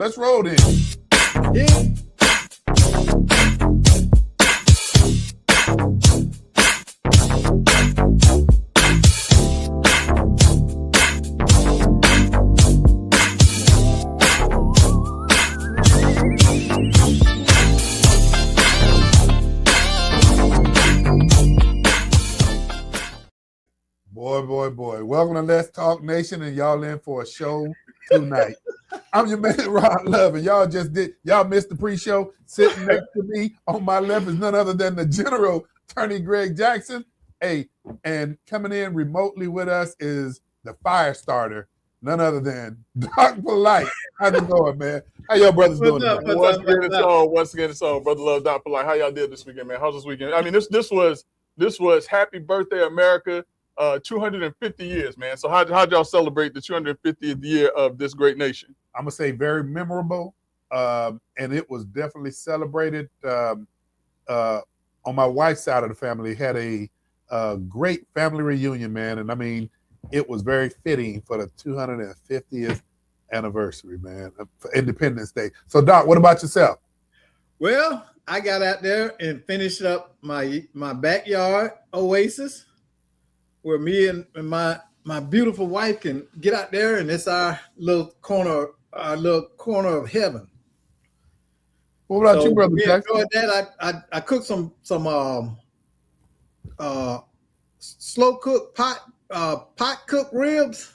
Let's roll then. Yeah. Boy. Welcome to Let's Talk Nation, and y'all in for a show tonight. I'm your man, Ron Love, and y'all missed the pre-show. Sitting next to me on my left is none other than the General Attorney Greg Jackson. Hey, and coming in remotely with us is the fire starter, none other than Doc Polite. How's it going, man? How y'all brothers doing? Once again, it's on. Brother Love, Doc Polite. How y'all did this weekend, man? How's this weekend? I mean, this was Happy Birthday America. 250 years, man. So how'd y'all celebrate the 250th year of this great nation? I'm gonna say very memorable, and it was definitely celebrated. On my wife's side of the family, had a great family reunion, man, and I mean, it was very fitting for the 250th anniversary, man, for Independence Day. So, Doc, what about yourself? Well, I got out there and finished up my backyard oasis, where me and my beautiful wife can get out there, and it's our little corner of heaven. What about you, brother Jackson? Enjoyed that. I cooked some slow cook pot cooked ribs.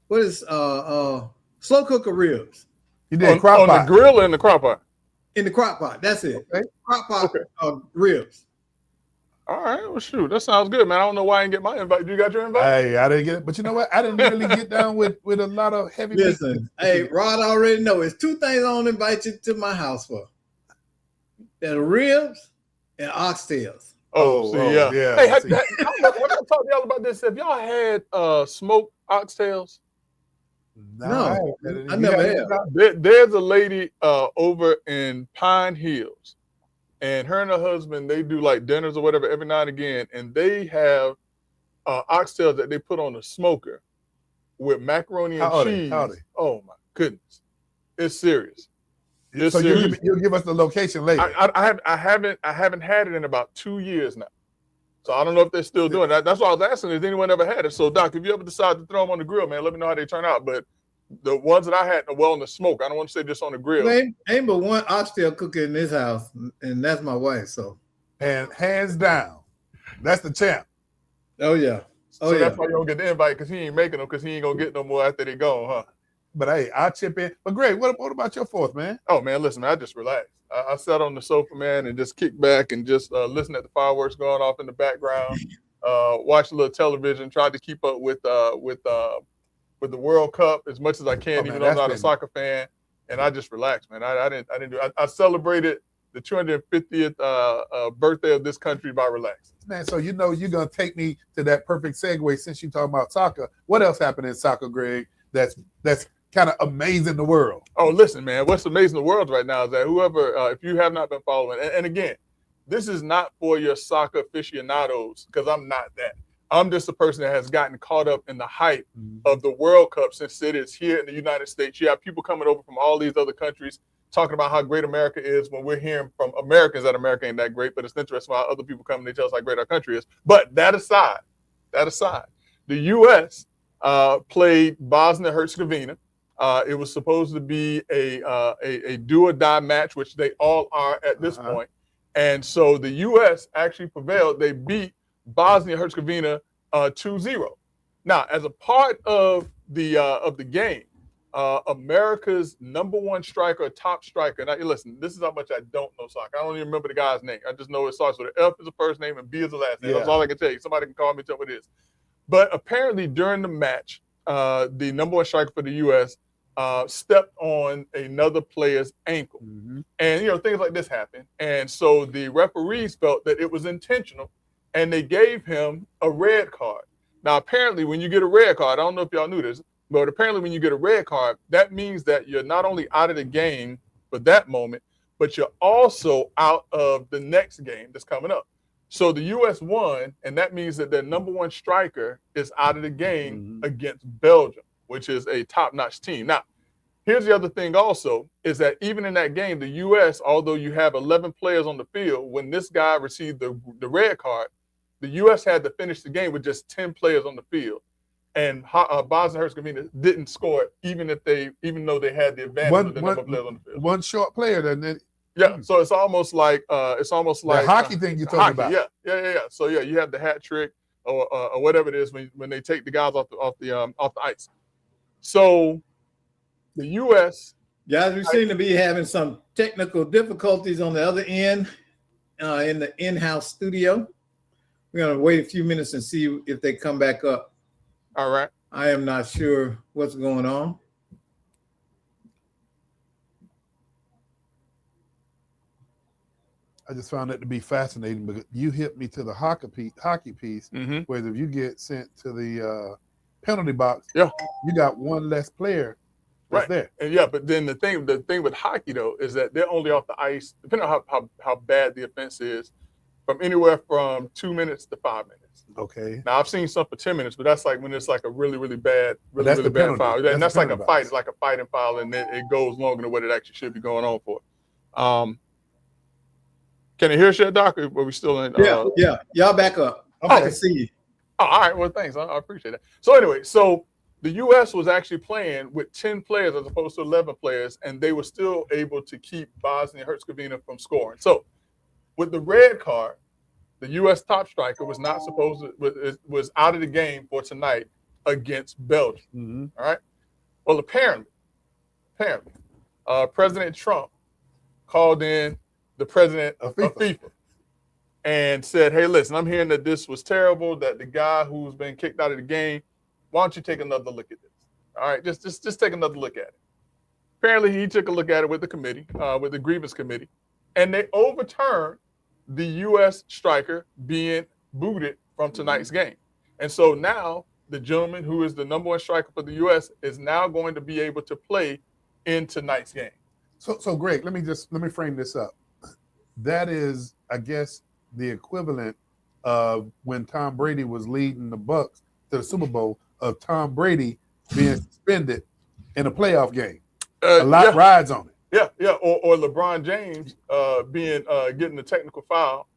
What is slow cooker ribs? You did on the grill or in the crock pot? In the crock pot. That's it. Okay. Crock pot ribs. All right, well, shoot, that sounds good, man. I don't know why I didn't get my invite. You got your invite? Hey, I didn't get it, but you know what? I didn't really get down with a lot of heavy. Listen, hey, Rod already know. It's two things I don't invite you to my house for: the ribs and oxtails. Yeah. See. Hey, have I talked to y'all about this? Have y'all had smoked oxtails? No, I never have. There's a lady over in Pine Hills. And her and her husband, they do like dinners or whatever every now and again. And they have oxtails that they put on the smoker with macaroni and cheese. Oh, my goodness. It's serious. So you'll give us the location later. I haven't had it in about 2 years now. So I don't know if they're still doing that. That's why I was asking, has anyone ever had it? So, Doc, if you ever decide to throw them on the grill, man, let me know how they turn out. But the ones that I had, well, on the smoke. I don't want to say just on the grill. Ain't but one oxtail cooker in this house, and that's my wife. So, and hands down, that's the champ. Oh yeah. So that's why you don't get the invite, because he ain't making them, because he ain't gonna get no more after they gone, huh? But hey, I'll chip in. But Greg, what about your fourth, man? Oh man, listen, man, I just relaxed. I sat on the sofa, man, and just kicked back and just listened at the fireworks going off in the background. Watched a little television, tried to keep up with the World Cup as much as I can, even though I'm not a soccer fan, and I just relaxed, man. I didn't do. I celebrated the 250th birthday of this country by relaxing. Man, so you know you're gonna take me to that perfect segue since you're talking about soccer. What else happened in soccer, Greg? That's kind of amazing the world. Oh, listen, man, what's amazing the world right now is that whoever, if you have not been following, and again, this is not for your soccer aficionados, because I'm not that. I'm just a person that has gotten caught up in the hype of the World Cup since it is here in the United States. You have people coming over from all these other countries talking about how great America is, when we're hearing from Americans that America ain't that great, but it's interesting how other people come and they tell us how great our country is. But that aside, the U.S. Played Bosnia-Herzegovina. It was supposed to be a do or die match, which they all are at this point. And so the U.S. actually prevailed. They beat Bosnia-Herzegovina 2-0. Now, as a part of the game, America's number one striker, top striker. Now, listen, this is how much I don't know soccer. I don't even remember the guy's name. I just know it starts with an F as a first name and B as the last name. That's all I can tell you. Somebody can call me and tell me what it is. But apparently during the match, the number one striker for the U.S. Stepped on another player's ankle. And, things like this happen. And so the referees felt that it was intentional, and they gave him a red card. Now, apparently, when you get a red card, I don't know if y'all knew this, but apparently when you get a red card, that means that you're not only out of the game for that moment, but you're also out of the next game that's coming up. So the U.S. won, and that means that their number one striker is out of the game against Belgium, which is a top-notch team. Now, here's the other thing also, is that even in that game, the U.S., although you have 11 players on the field, when this guy received the red card, the U.S. had to finish the game with just 10 players on the field. And Bosnia Herzegovina didn't score even though they had the advantage of the number of players on the field. One short player, then it, yeah. So it's almost like the hockey thing you're talking about. Yeah. So yeah, you have the hat trick or whatever it is when they take the guys off the ice. So the U.S. guys, we seem to be having some technical difficulties on the other end in the in-house studio. We're gonna wait a few minutes and see if they come back up. All right. I am not sure what's going on. I just found that to be fascinating because you hit me to the hockey piece, where if you get sent to the penalty box, you got one less player right there. And but then the thing with hockey though is that they're only off the ice, depending on how bad the offense is, from anywhere from 2 minutes to 5 minutes. Okay. Now I've seen some for 10 minutes, but that's like when it's like a really bad foul. And that's like a fight. It's like a fighting foul, and then it goes longer than what it actually should be going on for. Can you hear us yet, Doc? Or are we still in? Yeah. Y'all back up. Okay. I can see you. Oh, all right. Well, thanks. I appreciate that. So anyway, so the U.S. was actually playing with 10 players as opposed to 11 players, and they were still able to keep Bosnia and Herzegovina from scoring. So with the red card, the U.S. top striker was not supposed to was out of the game for tonight against Belgium. All right. Well, apparently, President Trump called in the president of FIFA and said, "Hey, listen, I'm hearing that this was terrible. That the guy who's been kicked out of the game, why don't you take another look at this? All right, just take another look at it." Apparently, he took a look at it with the committee, with the grievance committee, and they overturned the U.S. striker being booted from tonight's game. And so now the gentleman who is the number one striker for the U.S. is now going to be able to play in tonight's game. So Greg, let me frame this up. That is, I guess, the equivalent of when Tom Brady was leading the Bucs to the Super Bowl, of Tom Brady being suspended in a playoff game. A lot rides on it. Yeah. Or LeBron James getting the technical foul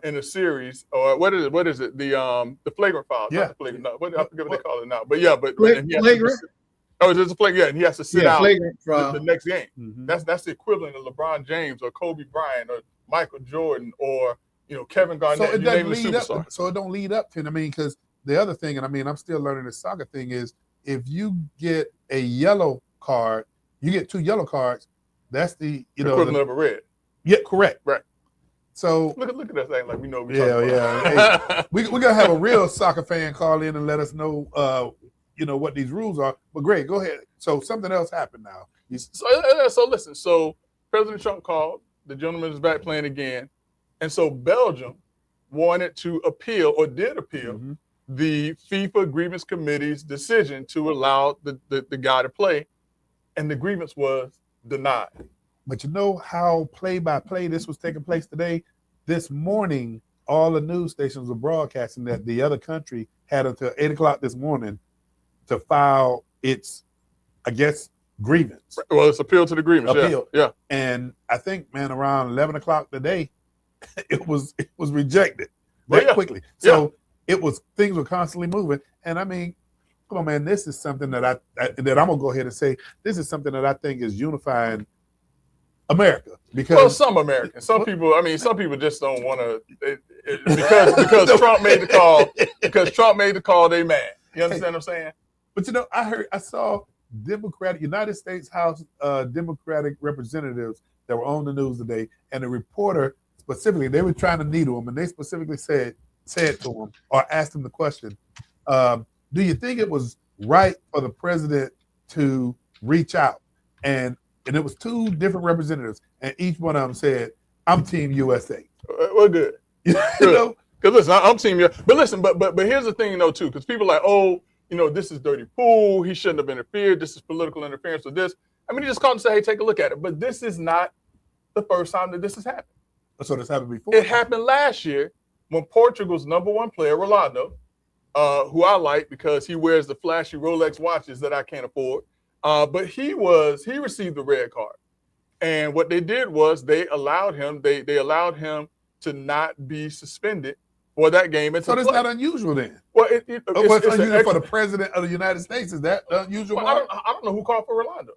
in a series, or what is it? The flagrant foul. Yeah. Not the flagrant, no, I forget what they call it now. But yeah, but flagrant. It's a flagrant. Yeah, and he has to sit out the next game. Mm-hmm. That's the equivalent of LeBron James or Kobe Bryant or Michael Jordan or Kevin Garnett. So it doesn't lead up. So it don't lead up to. I mean, because the other thing, and I mean, I'm still learning the soccer thing, is if you get a yellow card, you get 2 yellow cards. That's the equivalent of a red. Yeah, correct. Right. So look at that thing like we know. Hey, we're gonna have a real soccer fan call in and let us know, what these rules are. But Greg, go ahead. So something else happened now. So listen. So President Trump called. The gentleman is back playing again, and so Belgium wanted to appeal or did appeal the FIFA grievance committee's decision to allow the guy to play, and the grievance was denied. But you know how play-by-play this was taking place today? This morning, all the news stations were broadcasting that the other country had until 8 o'clock this morning to file its, I guess, grievance. Well, it's appeal to the grievance. Yeah. And I think, man, around 11 o'clock today, it was rejected very quickly. So things were constantly moving. And I mean, come on, man, this is something that I'm gonna go ahead and say this is something that I think is unifying America. Because some Americans, some people just don't want to because Trump made the call. Because Trump made the call, they mad. You understand what I'm saying? But I saw United States House Democratic representatives that were on the news today, and the reporter specifically, they were trying to needle him, and they specifically said to him or asked him the question, do you think it was right for the president to reach out? And it was 2 different representatives, and each one of them said, "I'm Team USA." Well, good. Because listen, I'm Team USA. But listen, but here's the thing, too, because people are like, oh, this is dirty pool. He shouldn't have interfered. This is political interference with this. I mean, he just called and said, hey, take a look at it. But this is not the first time that this has happened. So this happened before? It happened last year when Portugal's number 1 player, Ronaldo, who I like because he wears the flashy Rolex watches that I can't afford, But he received the red card. And what they did was they allowed him to not be suspended for that game. So that's not unusual then. Well, it's unusual for the president of the United States. Is that unusual? Well, I don't know who called for Rolando.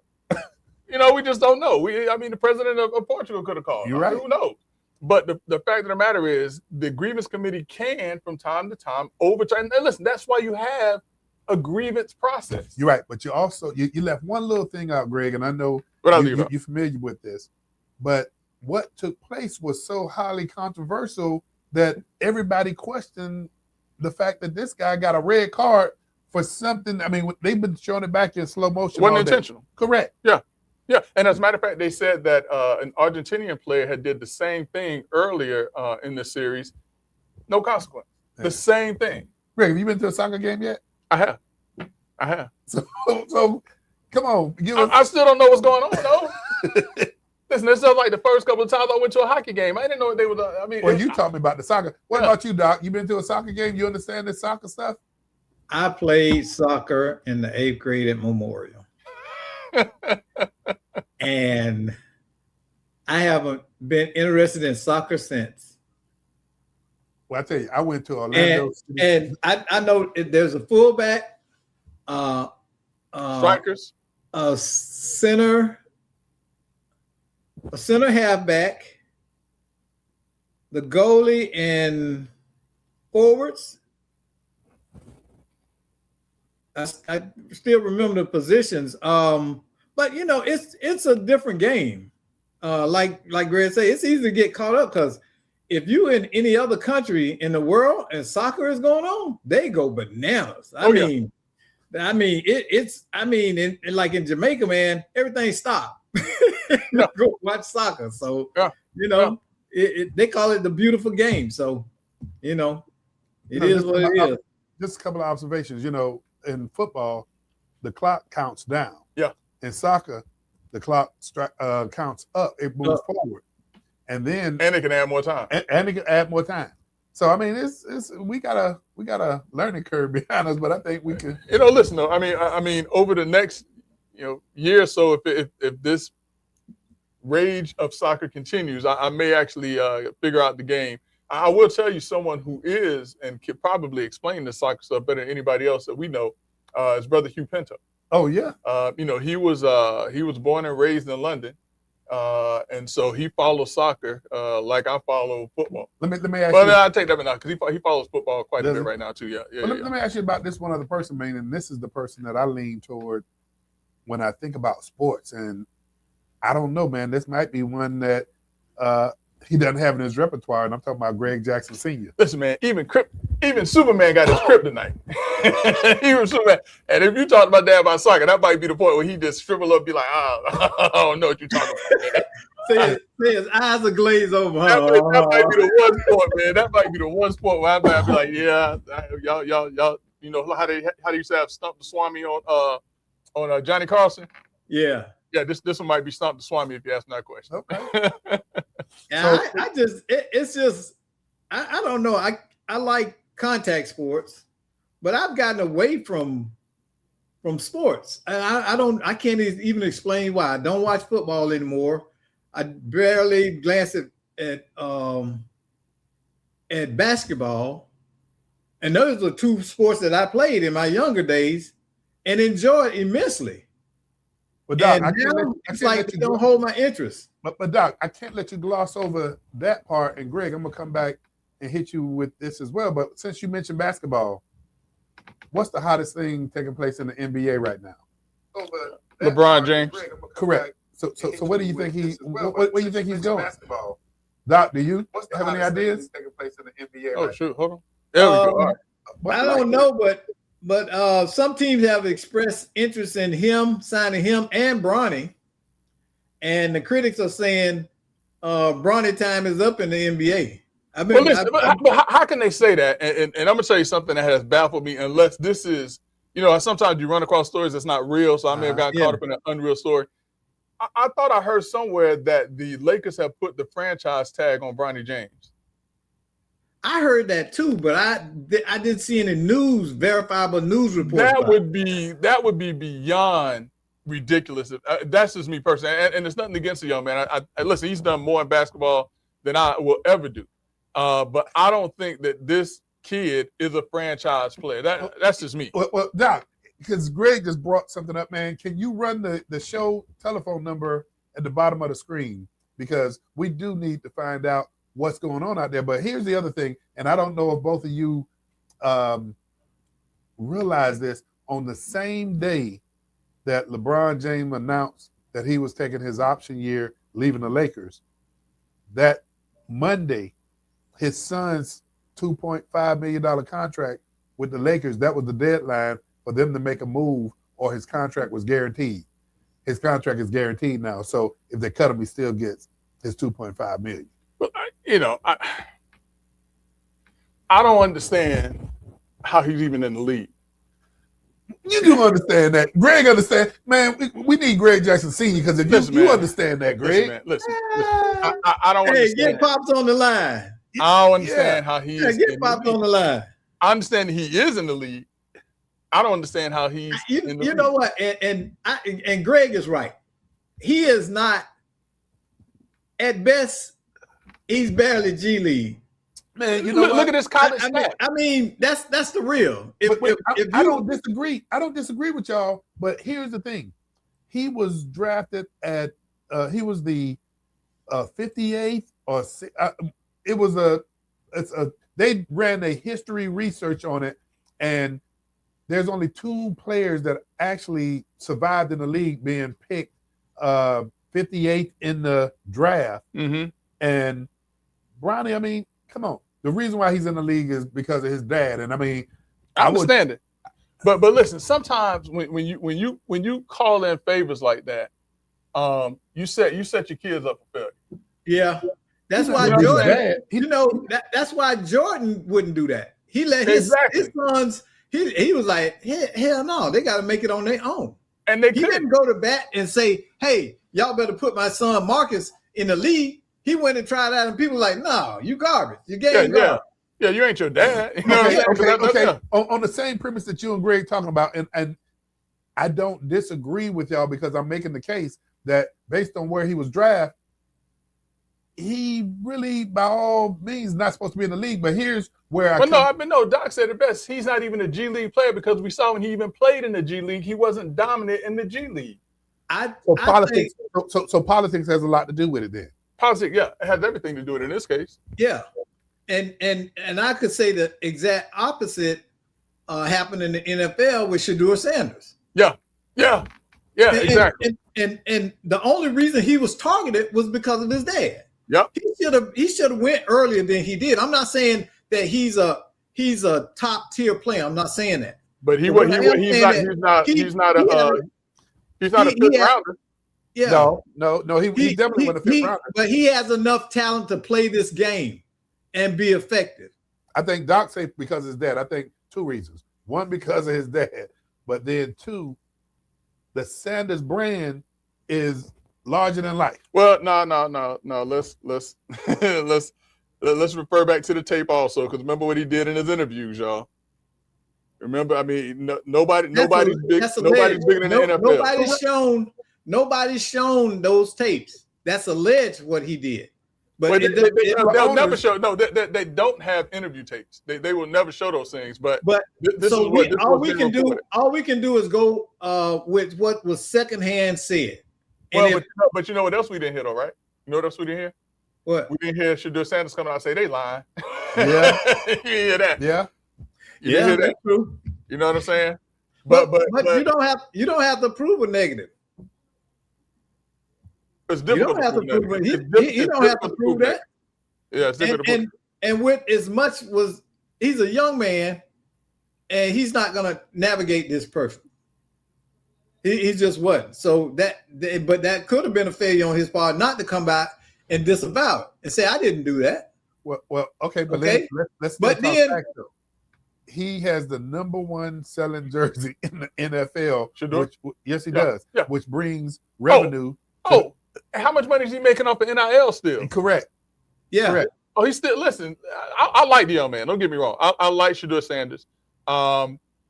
We just don't know. The president of Portugal could have called. You're right. Who knows? But the fact of the matter is, the grievance committee can, from time to time, overturn. And listen, that's why you have a grievance process. You're right, but you also you left one little thing out, Greg, and I know you're familiar with this. But what took place was so highly controversial that everybody questioned the fact that this guy got a red card for something. I mean, they've been showing it back in slow motion. Wasn't intentional. Correct. Yeah. And as a matter of fact, they said that an Argentinian player had did the same thing earlier in the series. No consequence. Yeah. The same thing. Greg, have you been to a soccer game yet? I have. So come on. I still don't know what's going on, though. Listen, this is like the first couple of times I went to a hockey game. I didn't know what they were. Well, you taught me about the soccer. What about you, Doc? You been to a soccer game? You understand this soccer stuff? I played soccer in the 8th grade at Memorial. And I haven't been interested in soccer since. Well, I tell you, I went to Orlando. And I know there's a fullback, strikers, a center halfback, the goalie, and forwards. I still remember the positions. But it's a different game. Like Greg said, it's easy to get caught up because if you in any other country in the world and soccer is going on, they go bananas. I mean, like in Jamaica, man, everything stopped. Go watch soccer. So they call it the beautiful game. So it is what it is. Just a couple of observations. In football, the clock counts down. Yeah. In soccer, the clock counts up. It moves forward, and it can add more time. And it can add more time. So I mean, we got a learning curve behind us, but I think we can. Listen though. I mean, over the next year or so, if this rage of soccer continues, I may actually figure out the game. I will tell you, someone who is and could probably explain the soccer stuff better than anybody else that we know, is Brother Hugh Pinto. Oh yeah. He was born and raised in London, and so he follows soccer like I follow football. Let me ask you. But I take that back now because he follows football quite a bit right now too. Yeah. Let me ask you about this one other person, man, and this is the person that I lean toward when I think about sports. And I don't know, man. This might be one that he doesn't have in his repertoire, and I'm talking about Greg Jackson Sr. Listen, man, even Superman got his kryptonite. Even Superman. And if you talk about that about soccer, that might be the point where he just shrivel up and be like, I don't know what you're talking about. His eyes are glazed over. That might be the one sport, man. That might be the one sport where I might be like, yeah, y'all, how they used to have Stump the Swami on Johnny Carson? Yeah. Yeah, this one might be Stump the Swami if you ask that question. Okay. Yeah, I don't know. I like contact sports, but I've gotten away from sports. I can't even explain why. I don't watch football anymore. I barely glance at basketball. And those are two sports that I played in my younger days and enjoyed immensely. But Doc, it's like they don't hold my interest. But Doc, I can't let you gloss over that part. And Greg, I'm gonna come back and hit you with this as well. But since you mentioned basketball, what's the hottest thing taking place in the NBA right now? LeBron James. Correct. So what do you think where do you think he's going? Basketball. Doc, do you have any ideas? Taking place in the NBA. Oh, shoot, hold on. There we go. I don't know, but some teams have expressed interest in him, signing him and Bronny. And the critics are saying Bronny time is up in the NBA. But how can they say that? And I'm going to tell you something that has baffled me, unless this is, sometimes you run across stories that's not real, so I may have gotten caught up in an unreal story. I thought I heard somewhere that the Lakers have put the franchise tag on Bronny James. I heard that too, but I didn't see any verifiable news reports. That would be beyond ridiculous. That's just me personally, and it's nothing against the young man. I listen. He's done more in basketball than I will ever do, but I don't think that this kid is a franchise player. That's just me. Well, Doc, because Greg just brought something up, man. Can you run the show telephone number at the bottom of the screen? Because we do need to find out what's going on out there. But here's the other thing, and I don't know if both of you realize this. On the same day that LeBron James announced that he was taking his option year, leaving the Lakers, that Monday, his son's $2.5 million contract with the Lakers, that was the deadline for them to make a move, or his contract was guaranteed. His contract is guaranteed now. So if they cut him, he still gets his $2.5 million. But, I don't understand how he's even in the league. You do understand that. Greg understand. Man, we need Greg Jackson Sr. because if you understand that, Greg. Listen. I don't understand. Hey, get Pops on the line. I don't understand how he is. Get Pops on the line. I understand he is in the league. I don't understand how he's in the league. You know what? And Greg is right. He is not, at best, he's barely G League. Man, look at this college. I mean, that's the real. I don't disagree. I don't disagree with y'all. But here's the thing: he was drafted at. He was the 58th or it was they ran a history research on it, and there's only 2 players that actually survived in the league being picked 58th in the draft. Mm-hmm. And Bronny, I mean, come on. The reason why he's in the league is because of his dad. And I mean, I understand it. But listen, sometimes when you call in favors like that, you set your kids up for failure. Yeah. That's why Jordan, that's why Jordan wouldn't do that. He let his sons, he was like, hell no, they got to make it on their own. And he didn't go to bat and say, hey, y'all better put my son Marcus in the league. He went and tried out, and people were like, no, you garbage. You game garbage. Yeah, you ain't your dad. You know okay. On the same premise that you and Greg talking about, and I don't disagree with y'all because I'm making the case that based on where he was drafted, he really, by all means, not supposed to be in the league. But here's where Doc said it best. He's not even a G League player because we saw when he even played in the G League, he wasn't dominant in the G League. So politics has a lot to do with it then. Politics, yeah, it has everything to do with it in this case. Yeah, and I could say the exact opposite happened in the NFL with Shedeur Sanders. Yeah, exactly. And the only reason he was targeted was because of his dad. Yep. He should have went earlier than he did. I'm not saying that he's a top tier player. I'm not saying that. But he's not a fifth rounder. Yeah. No. He definitely went a fifth rounder. But he has enough talent to play this game and be effective. I think Doc said because of his dad. I think 2 reasons. 1, because of his dad, but then 2, the Sanders brand is larger than life. Well, no. Let's refer back to the tape also, because remember what he did in his interviews, y'all. Remember, I mean, nobody's bigger than the NFL. Nobody's shown those tapes. That's alleged what he did. But they'll never show. No, they don't have interview tapes. They will never show those things. But all we can do is go with what was secondhand said. Well, but you know what else we didn't hear though, right? You know what else we didn't hear? What? We didn't hear Shedeur Sanders come out and say they lying. Yeah. You didn't hear that. Yeah. You didn't hear that. That's true. You know what I'm saying? But you don't have to prove a negative. It's difficult. You don't have to prove it. He don't have to prove that. Yeah, it's difficult. And with as much he's a young man, and he's not gonna navigate this perfect. He just wasn't. So that could have been a failure on his part not to come back and disavow it and say I didn't do that. Well, okay, but okay. let's but then back, though. He has the #1 selling jersey in the NFL. Yes, he does. Yeah. Which brings revenue. How much money is he making off of NIL still? Correct. Yeah. Correct. Oh, he's still listen. I like the young man. Don't get me wrong. I like Shedeur Sanders.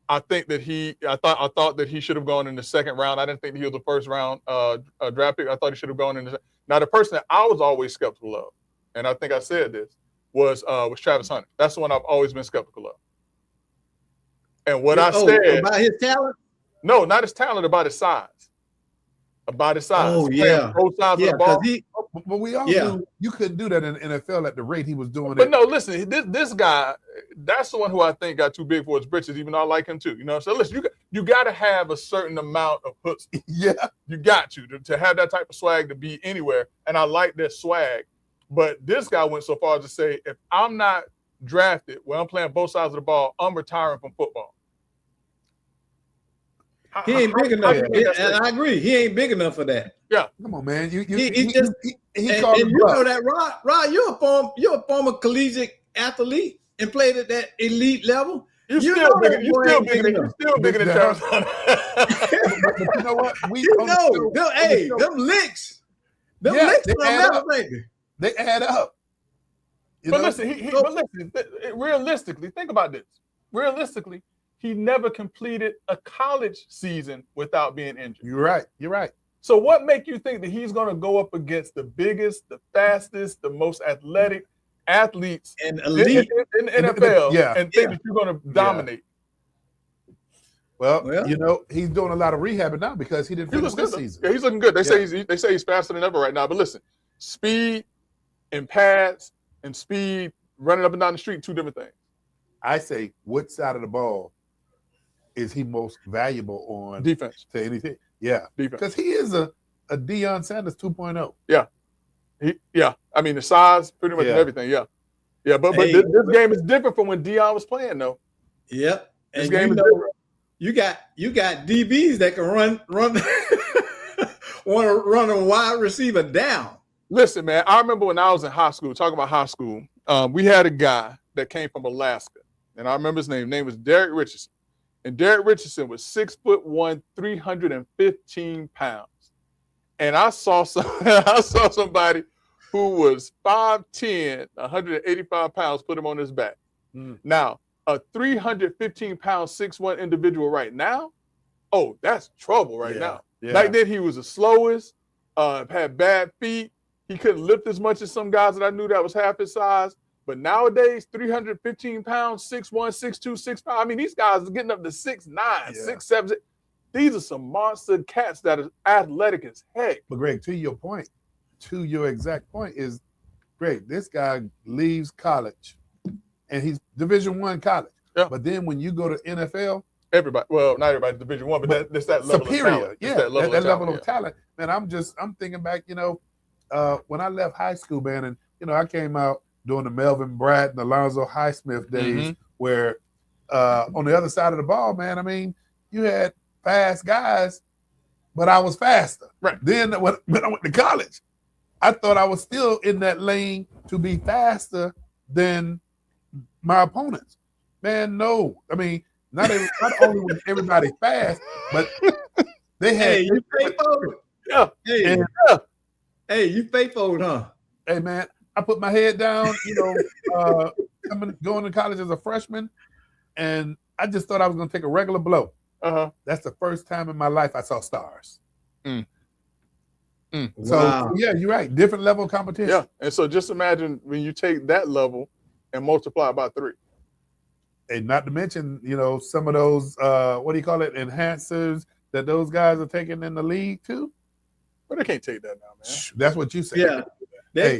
I think that I thought that he should have gone in the second round. I didn't think he was the first round draft pick. I thought he should have gone in. Now, the person that I was always skeptical of, and I think I said this, was Travis Hunter. That's the one I've always been skeptical of. And what I said about his talent? No, not his talent, about his size. About his size. Oh, yeah. Both sides of the ball. But we all knew you couldn't do that in the NFL at the rate he was doing it. But no, listen, this guy, that's the one who I think got too big for his britches, even though I like him too. You know, so listen, you got to have a certain amount of hooks. Yeah. You got to have that type of swag to be anywhere. And I like that swag. But this guy went so far as to say, if I'm not drafted where I'm playing both sides of the ball, I'm retiring from football. He ain't big enough, and I agree. He ain't big enough for that. Yeah, come on, man. He called and you know that, Rod. You're a former collegiate athlete and played at that elite level. You're still bigger than Travis Hunter. But you know what? Them licks. Them licks they add up. But listen, realistically, think about this. Realistically, he never completed a college season without being injured. You're right. So what make you think that he's going to go up against the biggest, the fastest, the most athletic athletes and elite in the NFL and think that you're going to dominate? Well, you know, he's doing a lot of rehabbing now because he didn't finish this season. Yeah, he's looking good. They say he's faster than ever right now. But listen, speed and pads and speed running up and down the street, two different things. I say, what side of the ball is he most valuable on? Defense. To anything. Yeah. Defense. Because he is a Deion Sanders 2.0. Yeah. I mean, the size, pretty much everything. Yeah. Yeah, but this game is different from when Deion was playing, though. Yep. This game is different. You got DBs that can run want to run a wide receiver down. Listen, man, I remember when I was in high school, talking about high school, we had a guy that came from Alaska, and I remember his name. His name was Derek Richardson. And Derek Richardson was 6'1", 315 pounds. And I saw somebody who was 5'10", 185 pounds, put him on his back. Now, a 315-pound, 6'1" individual right now, that's trouble right now. Yeah. Back then, he was the slowest, had bad feet. He couldn't lift as much as some guys that I knew that was half his size. But nowadays, 315 pounds, 6'1", 6'2", 6'5". I mean, these guys are getting up to 6'9", 6'7". These are some monster cats that are athletic as heck. But Greg, to your exact point is, Greg, this guy leaves college, and he's Division I college. Yeah. But then when you go to NFL, everybody, well, not everybody Division I, but that's that level superior, of talent. Yeah, that level of talent. Man, I'm thinking back, you know, when I left high school, man, and you know, I came out during the Melvin Bratt and Alonzo Highsmith days, where on the other side of the ball, man, I mean, you had fast guys, but I was faster. Right. Then when I went to college, I thought I was still in that lane to be faster than my opponents. Man, no. I mean, not only was everybody fast, but they had. Hey, you faithful? Yeah. Hey, you faithful, huh? Hey, man, I put my head down, you know, going to college as a freshman, and I just thought I was going to take a regular blow. That's the first time in my life I saw stars. So, yeah, you're right. Different level of competition. Yeah, and so just imagine when you take that level and multiply by 3. And not to mention, you know, some of those, what do you call it, enhancers that those guys are taking in the league too. But they can't take that now, man. That's what you say. Yeah. They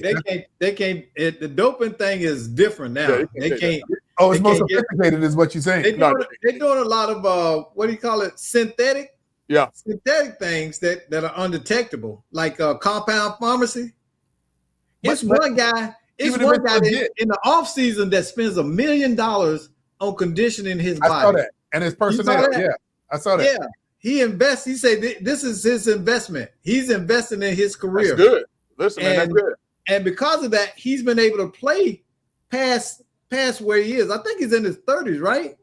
can't. The doping thing is different now. Yeah, they can't. Oh, it's more sophisticated, is what you're saying. They're doing a lot of what do you call it? Synthetic things that are undetectable, like compound pharmacy. It's one guy in the off season that spends $1 million on conditioning his body. I saw that, and his personnel. Yeah, I saw that. Yeah, he invests. He said this is his investment. He's investing in his career. That's good. Listen, man, that's good. And because of that, he's been able to play past where he is. I think he's in his 30s, right?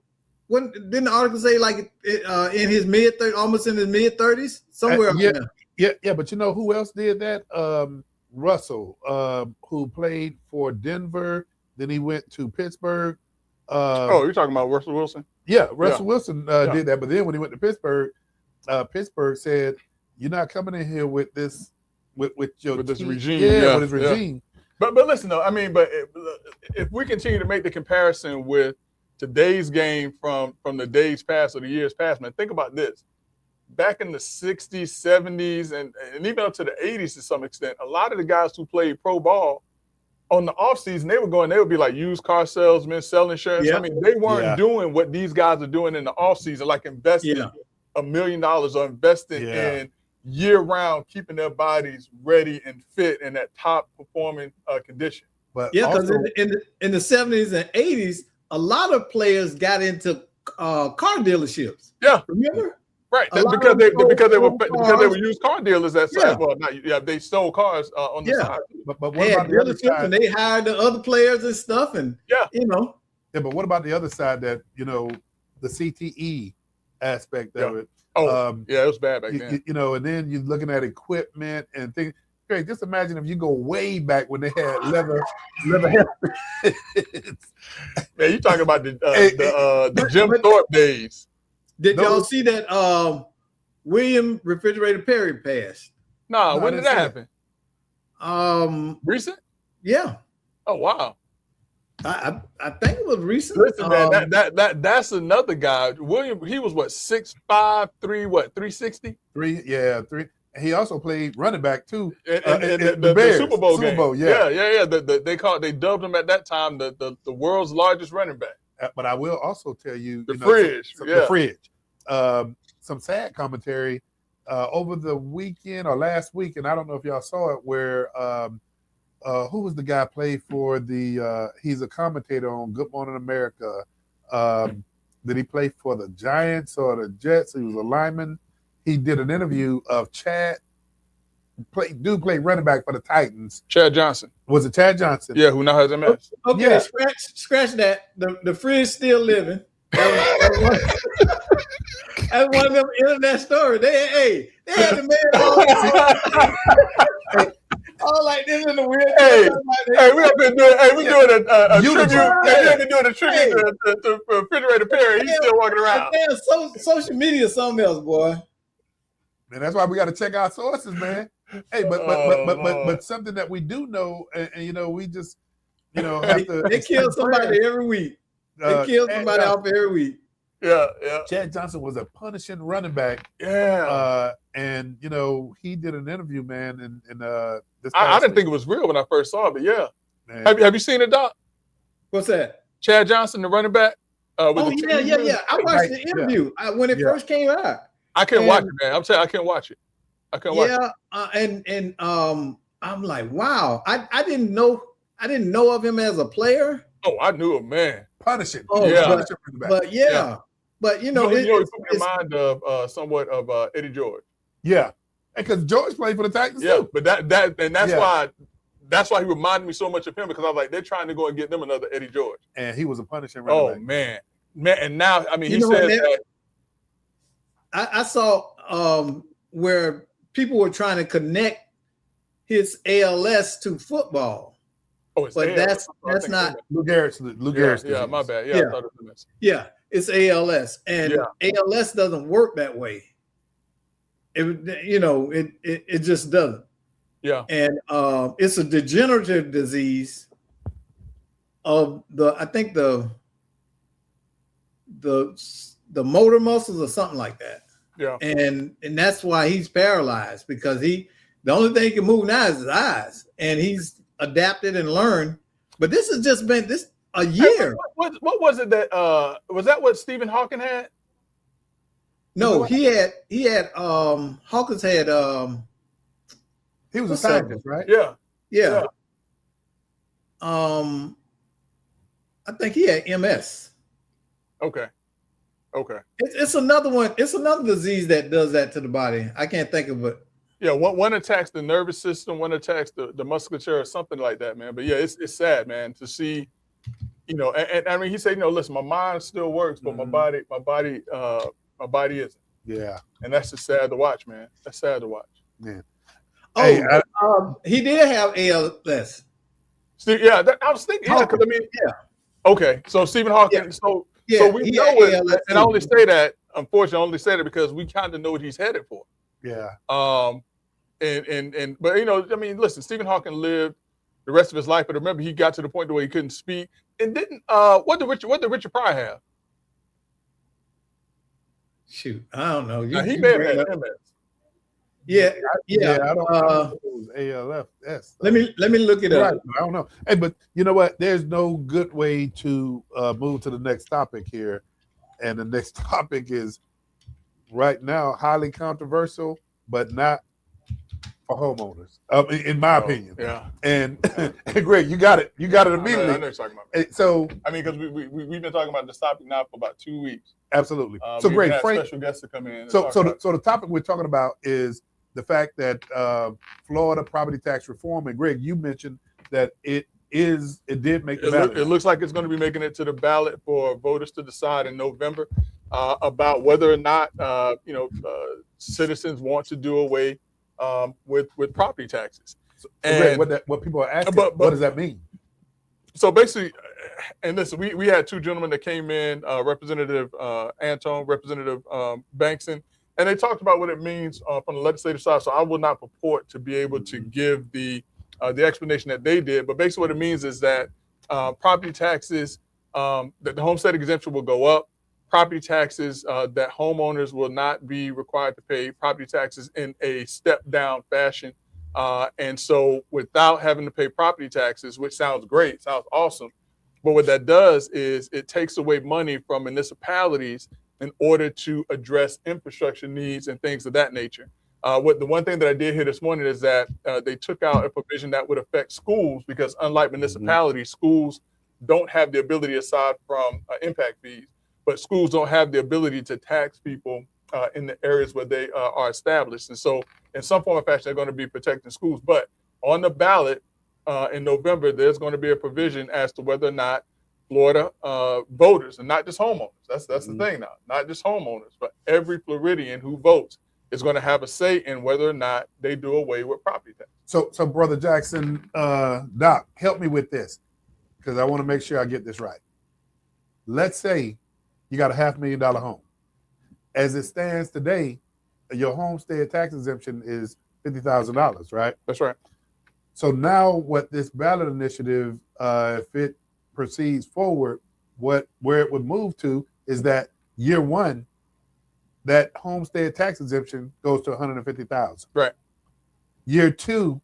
Didn't the article say like in his mid-30s, almost in his mid-30s, somewhere? Yeah. But you know who else did that? Russell, who played for Denver. Then he went to Pittsburgh. You're talking about Russell Wilson? Yeah, Russell Wilson did that, but then when he went to Pittsburgh, Pittsburgh said, "You're not coming in here with this, with this regime, with his regime." But listen though, I mean, but if we continue to make the comparison with today's game from the days past or the years past, man, think about this. Back in the 60s, 70s, and even up to the 80s to some extent, a lot of the guys who played pro ball on the offseason, they would be like used car salesmen, selling insurance. I mean, they weren't doing what these guys are doing in the offseason, like investing $1 million or investing in year-round, keeping their bodies ready and fit in that top performing condition. But because in the 70s and 80s, a lot of players got into car dealerships. Yeah, remember? Right, because they were used car dealers at side. Well, they sold cars on the side. But what about the other side? And they hired the other players and stuff, and but what about the other side that the CTE aspect of it? It was bad back then. And then you're looking at equipment and things. Great, just imagine if you go way back when they had leather helmets. Man, you talking about the Jim Thorpe days? Did y'all see that William Refrigerator Perry passed? No, when did that happen? Recent? Yeah. Oh wow. I think it was recent. Listen, man, that's another guy. William, he was what, 6'5", 360? 3. He also played running back too. The Super Bowl game. Yeah. They dubbed him at that time the world's largest running back. But I will also tell you the fridge. The fridge. Some sad commentary over the weekend or last week, and I don't know if y'all saw it, where who was the guy played for he's a commentator on Good Morning America. Did he play for the Giants or the Jets? He was a lineman. He did an interview of Chad. Played running back for the Titans. Chad Johnson. Was it Chad Johnson? Yeah, who now has MS. Okay, scratch that. The fridge still living. That's one of them internet stories. They had the man all like this in the weird. We have been doing a tribute. We have been doing a tribute to Refrigerator Perry. He's still walking around. Social media is something else, boy. Man, that's why we got to check our sources, man. Hey, but something that we do know, and we just have to. They kill somebody every week. They kill somebody off every week. Yeah. Chad Johnson was a punishing running back. Yeah. And he did an interview, man, and this I didn't think it was real when I first saw it, but yeah. Man. Have you seen it, Doc? What's that? Chad Johnson, the running back. Yeah. I watched the interview when it first came out. I can't watch it, man. I'm saying I can't watch it. I can't watch it. And I'm like, wow. I didn't know of him as a player. Oh, I knew him, man. Punishing. Oh, yeah. But he put in mind of somewhat of Eddie George. Yeah, because George played for the Titans too. But that's why he reminded me so much of him, because I was like, they're trying to go and get them another Eddie George, and he was a punishing running back. Man, and now I mean he said that. I saw where people were trying to connect his ALS to football. Oh, it's but ALS. that's not Lou Gehrig's disease. Yeah, my bad. Yeah, I thought it was MS. Yeah, it's ALS, and ALS doesn't work that way. It just doesn't. Yeah, and it's a degenerative disease of the motor muscles or something like that. Yeah, and that's why he's paralyzed, because the only thing he can move now is his eyes, and he's adapted and learned. But this has just been a year. What was it that was that what Stephen Hawking had? No, he had Hawkins had he was a scientist, right? Yeah. I think he had MS. Okay. It's another one. It's another disease that does that to the body. I can't think of it. Yeah, one attacks the nervous system, one attacks the musculature, or something like that, man. But yeah, it's sad, man, to see, and I mean, he said, listen, my mind still works, but my body isn't. Yeah. And that's just sad to watch, man. That's sad to watch. Man. He did have ALS. I was thinking, because I mean, okay, so Stephen Hawking, Yeah, So we he know had it, ALS and I too. only say that, unfortunately, I only say that because we kind of know what he's headed for. Yeah. But you know, I mean, listen, Stephen Hawking lived the rest of his life, but remember, he got to the point where he couldn't speak. And didn't what did Richard Pryor have? Shoot, I don't know. Now, he You may have bring had up, MS. yeah, Yeah, I don't know if it was ALS. let me look it Right, up. I don't know. Hey, but you know what? There's no good way to move to the next topic here, and the next topic is right now highly controversial, but not for homeowners, in my opinion. Yeah. And, and Greg, you got it. You got it immediately. I know you're talking about. So I mean, because we've been talking about this topic now for about 2 weeks. absolutely. So Greg, had Frank. special guests to come in. So the topic we're talking about is the fact that Florida property tax reform, and Greg, you mentioned that it did make the ballot. It looks like it's going to be making it to the ballot for voters to decide in November about whether or not citizens want to do away with property taxes. So Greg, what people are asking, what does that mean? So basically, and listen, we had two gentlemen that came in, Representative Anton, Representative Bankson, and they talked about what it means from the legislative side. So I will not purport to be able to give the explanation that they did, but basically what it means is that property taxes, that the homestead exemption will go up, property taxes that homeowners will not be required to pay property taxes in a step-down fashion. And so without having to pay property taxes, which sounds great, sounds awesome, but what that does is it takes away money from municipalities in order to address infrastructure needs and things of that nature. The one thing that I did hear this morning is that they took out a provision that would affect schools, because unlike municipalities, schools don't have the ability, aside from impact fees, but schools don't have the ability to tax people in the areas where they are established. And so in some form or fashion, they're going to be protecting schools. But on the ballot in November, there's going to be a provision as to whether or not Florida voters, and not just homeowners, that's the thing now, not just homeowners, but every Floridian who votes is going to have a say in whether or not they do away with property tax. So Brother Jackson, Doc, help me with this, because I want to make sure I get this right. Let's say you got a $500,000 home. As it stands today, your homestead tax exemption is $50,000, right? That's right. So now what this ballot initiative, if it proceeds forward, where it would move to is that year one, that homestead tax exemption goes to $150,000. Right. Year two,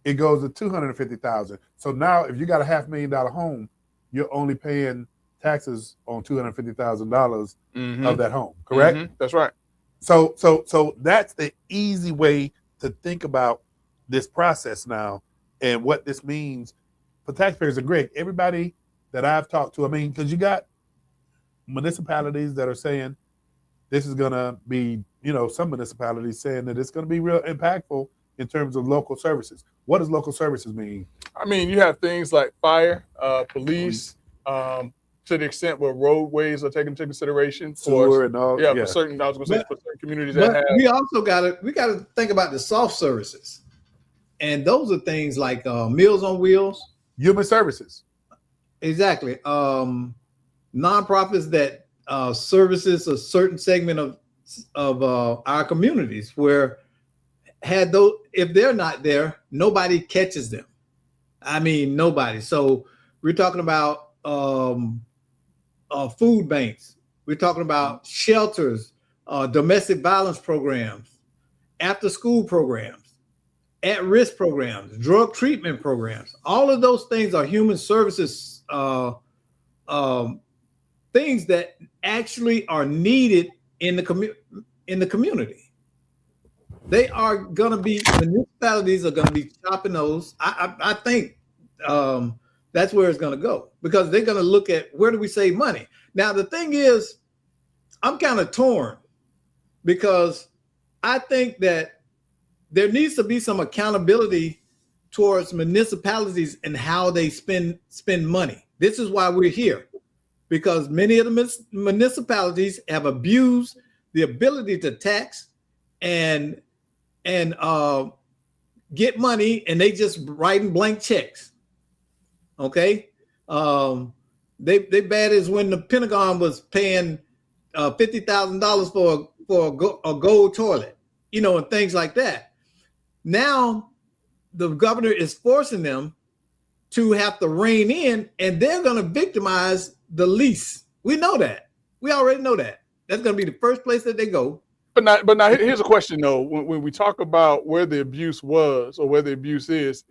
it goes to $250,000. So now if you got a $500,000 home, you're only paying taxes on $250,000 of that home, correct? Mm-hmm. That's right. So that's the easy way to think about this process now and what this means for taxpayers. And Greg, everybody that I've talked to, I mean, because you got municipalities that are saying this is going to be, some municipalities saying that it's going to be real impactful in terms of local services. What does local services mean? I mean, you have things like fire, police, to the extent where roadways are taken into consideration. Sewer and all. For certain, I was going to say, for certain communities that have. We also got to think about the soft services. And those are things like Meals on Wheels. Human services. Exactly. Nonprofits that services a certain segment of our communities, where if they're not there, nobody catches them. I mean, nobody. So we're talking about food banks. We're talking about shelters, domestic violence programs, after-school programs, at-risk programs, drug treatment programs. All of those things are human services things that actually are needed in the community. They are going to be, municipalities are going to be chopping those. I think that's where it's going to go, because they're going to look at where do we save money. Now, the thing is, I'm kind of torn, because I think that there needs to be some accountability towards municipalities and how they spend money. This is why we're here, because many of the municipalities have abused the ability to tax and get money, and they just writing blank checks. Okay. They bad as when the Pentagon was paying $50,000 for a gold toilet, and things like that. Now the governor is forcing them to have to rein in, and they're going to victimize the least. We know that. We already know that. That's going to be the first place that they go. But now, here's a question though. When we talk about where the abuse was or where the abuse is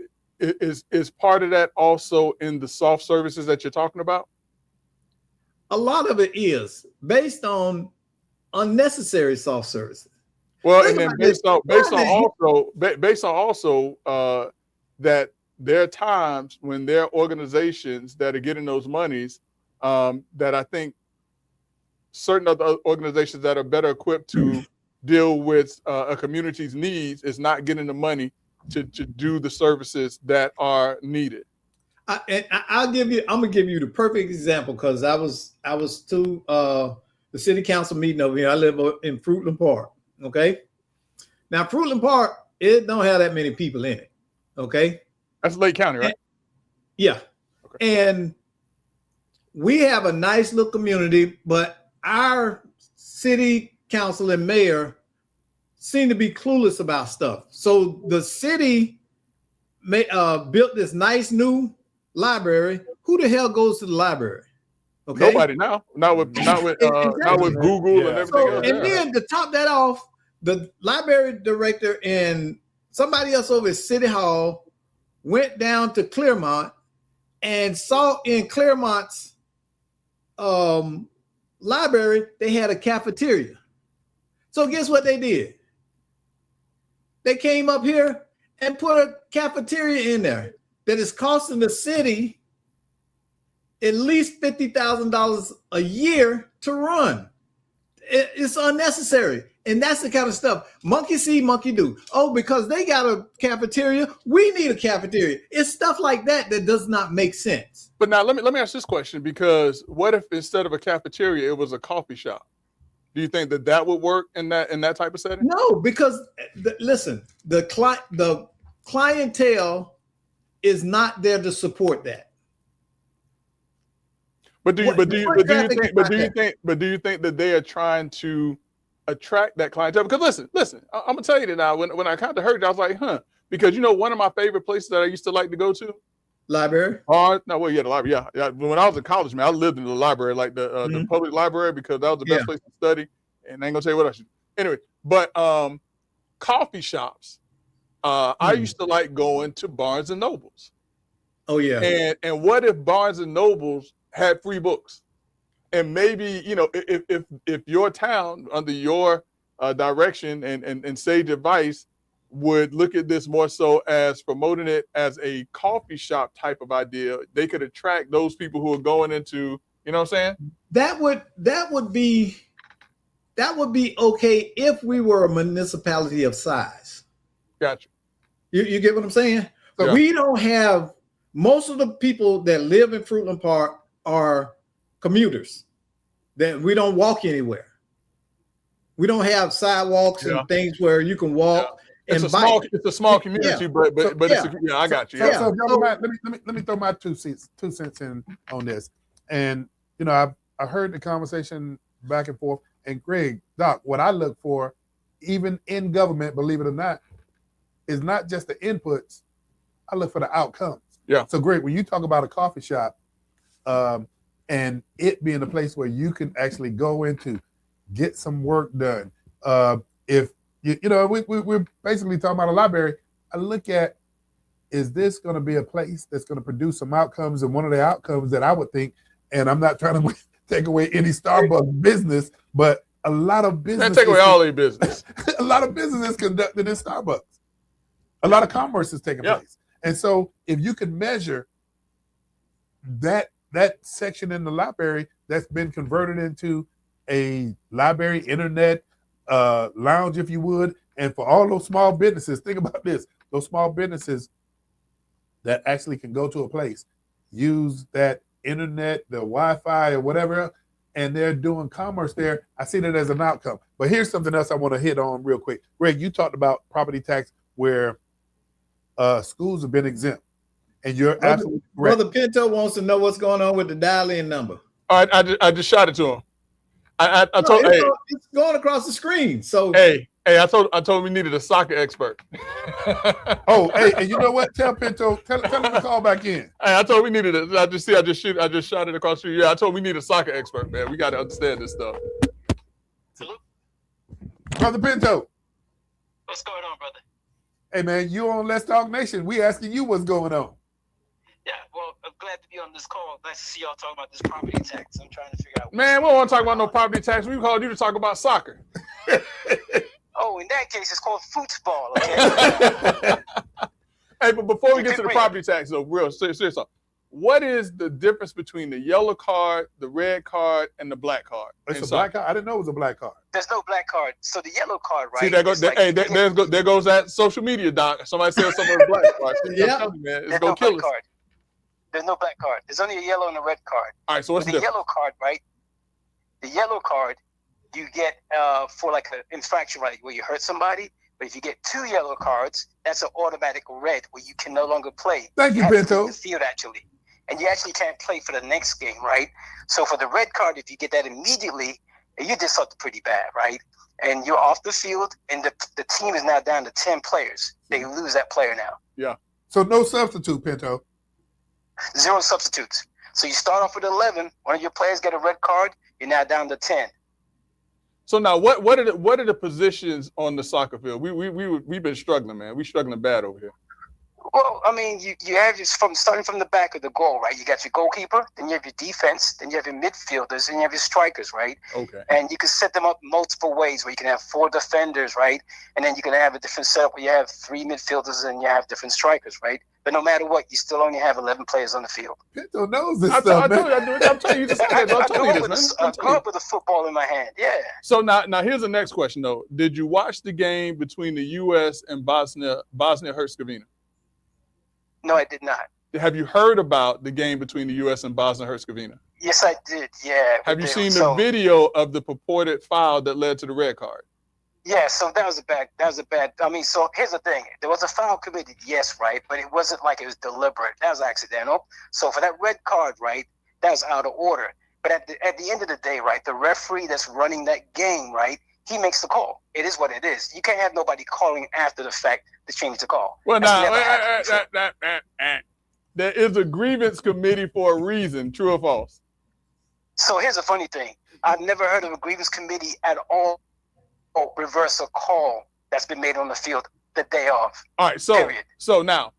part of that also in the soft services that you're talking about? A lot of it is based on unnecessary soft services. Well, and then based on also that there are times when there are organizations that are getting those monies that I think certain other organizations that are better equipped to deal with a community's needs is not getting the money to do the services that are needed. I'm gonna give you the perfect example because I was to the city council meeting over here. I live in Fruitland Park. Okay, now Fruitland Park, it don't have that many people in it. Okay, that's Lake County, right? Yeah, okay. And we have a nice little community, but our city council and mayor seem to be clueless about stuff. So the city built this nice new library. Who the hell goes to the library? Okay, nobody now. Not with Google and everything else. And then to top that off, the library director and somebody else over at City Hall went down to Claremont and saw in Claremont's library they had a cafeteria. So guess what they did? They came up here and put a cafeteria in there that is costing the city at least $50,000 a year to run. It's unnecessary. And that's the kind of stuff. Monkey see, monkey do. Oh, because they got a cafeteria, we need a cafeteria. It's stuff like that that does not make sense. But now let me ask this question, because what if instead of a cafeteria, it was a coffee shop? Do you think that would work in that type of setting? No, because listen, the clientele is not there to support that. But do you think that they are trying to attract that clientele? Because listen, I'm gonna tell you that now. When I kind of heard it, I was like, because one of my favorite places that I used to like to go to, library. The library. Yeah. When I was in college, man, I lived in the library, like the public library, because that was the best place to study. And I ain't gonna tell you what I should. Anyway, but coffee shops. I used to like going to Barnes and Nobles. Oh yeah. And what if Barnes and Nobles had free books? And maybe if your town under your direction and sage advice would look at this more so as promoting it as a coffee shop type of idea, they could attract those people who are going into, you know what I'm saying? That would be okay if we were a municipality of size. Gotcha. You get what I'm saying? But we don't have, most of the people that live in Fruitland Park are commuters. That we don't walk anywhere. We don't have sidewalks and things where you can walk. It's a small community, but it's I got you. So let me throw my 2 cents in on this. And I heard the conversation back and forth. And Greg, Doc, what I look for, even in government, believe it or not, is not just the inputs. I look for the outcomes. Yeah. So Greg, when you talk about a coffee shop, and it being a place where you can actually go into, get some work done. If we're basically talking about a library. I look at, is this going to be a place that's going to produce some outcomes? And one of the outcomes that I would think, and I'm not trying to take away any Starbucks business, but a lot of business. Take away all their business. A lot of business is conducted in Starbucks. A lot of commerce is taking place. And so if you can measure that section in the library that's been converted into a library, internet, lounge, if you would, and for all those small businesses, think about this, those small businesses that actually can go to a place, use that internet, the Wi-Fi or whatever, and they're doing commerce there. I see that as an outcome. But here's something else I want to hit on real quick. Greg, you talked about property tax where schools have been exempt. And you're absolutely correct. Brother Pinto wants to know what's going on with the dial-in number. All right, I just shot it to him. I No, told it's going across the screen. So I told him we needed a soccer expert. Oh, hey, and you know what? Tell Pinto, tell him to call back in. Hey, I told him we needed it. I just shot it across the street. Yeah, I told him we need a soccer expert, man. We got to understand this stuff. Brother Pinto. What's going on, brother? Hey, man, you on Let's Talk Nation. We asking you what's going on. Yeah, well, I'm glad to be on this call. Nice to see y'all talking about this property tax. I'm trying to figure out. Man, we don't want to talk about no property tax. We called you to talk about soccer. Oh, in that case, it's called football, okay? Hey, but before we get to the property tax, though, real serious, what is the difference between the yellow card, the red card, and the black card? It's a black card? I didn't know it was a black card. There's no black card. So the yellow card, right? See, there goes that social media, doc. Somebody said something with a black card. Yeah. Man, it's There's going no to kill black us. card. There's no black card. There's only a yellow and a red card. All right, so what's the the difference? yellow card, right? The yellow card, you get for like an infraction, right, where you hurt somebody. But if you get 2 yellow cards, that's an automatic red where you can no longer play. Thank you, have to Pinto. leave the field, actually. And you actually can't play for the next game, right? So for the red card, if you get that immediately, you did something pretty bad, right? And you're off the field, and the team is now down to 10 players. They lose that player now. Yeah. So no substitute, Pinto. 0 substitutes. So you start off with 11. One of your players get a red card. You're now down to 10. So now, what are the positions on the soccer field? We've been struggling, man. We're struggling bad over here. Well, I mean, you have starting from the back of the goal, right? You got your goalkeeper, then you have your defense, then you have your midfielders, and you have your strikers, right? Okay. And you can set them up multiple ways where you can have 4 defenders, right? And then you can have a different setup where you have 3 midfielders and you have different strikers, right? But no matter what, you still only have 11 players on the field. Pinto knows this I'm stuff, telling you this. I grew up with a football in my hand, yeah. So now here's the next question, though. Did you watch the game between the U.S. and Bosnia-Herzegovina? No, I did not. Have you heard about the game between the U.S. and Bosnia-Herzegovina? Yes, I did, yeah. Have you seen the video of the purported foul that led to the red card? Yeah, so that was a bad. I mean, so here's the thing. There was a foul committed, yes, right? But it wasn't like it was deliberate. That was accidental. So for that red card, right, that was out of order. But at the end of the day, right, the referee that's running that game, right, he makes the call. It is what it is. You can't have nobody calling after the fact to change the call. Well, there is a grievance committee for a reason. True or false? So here's a funny thing. I've never heard of a grievance committee at all reverse a call that's been made on the field the day of. All right. So now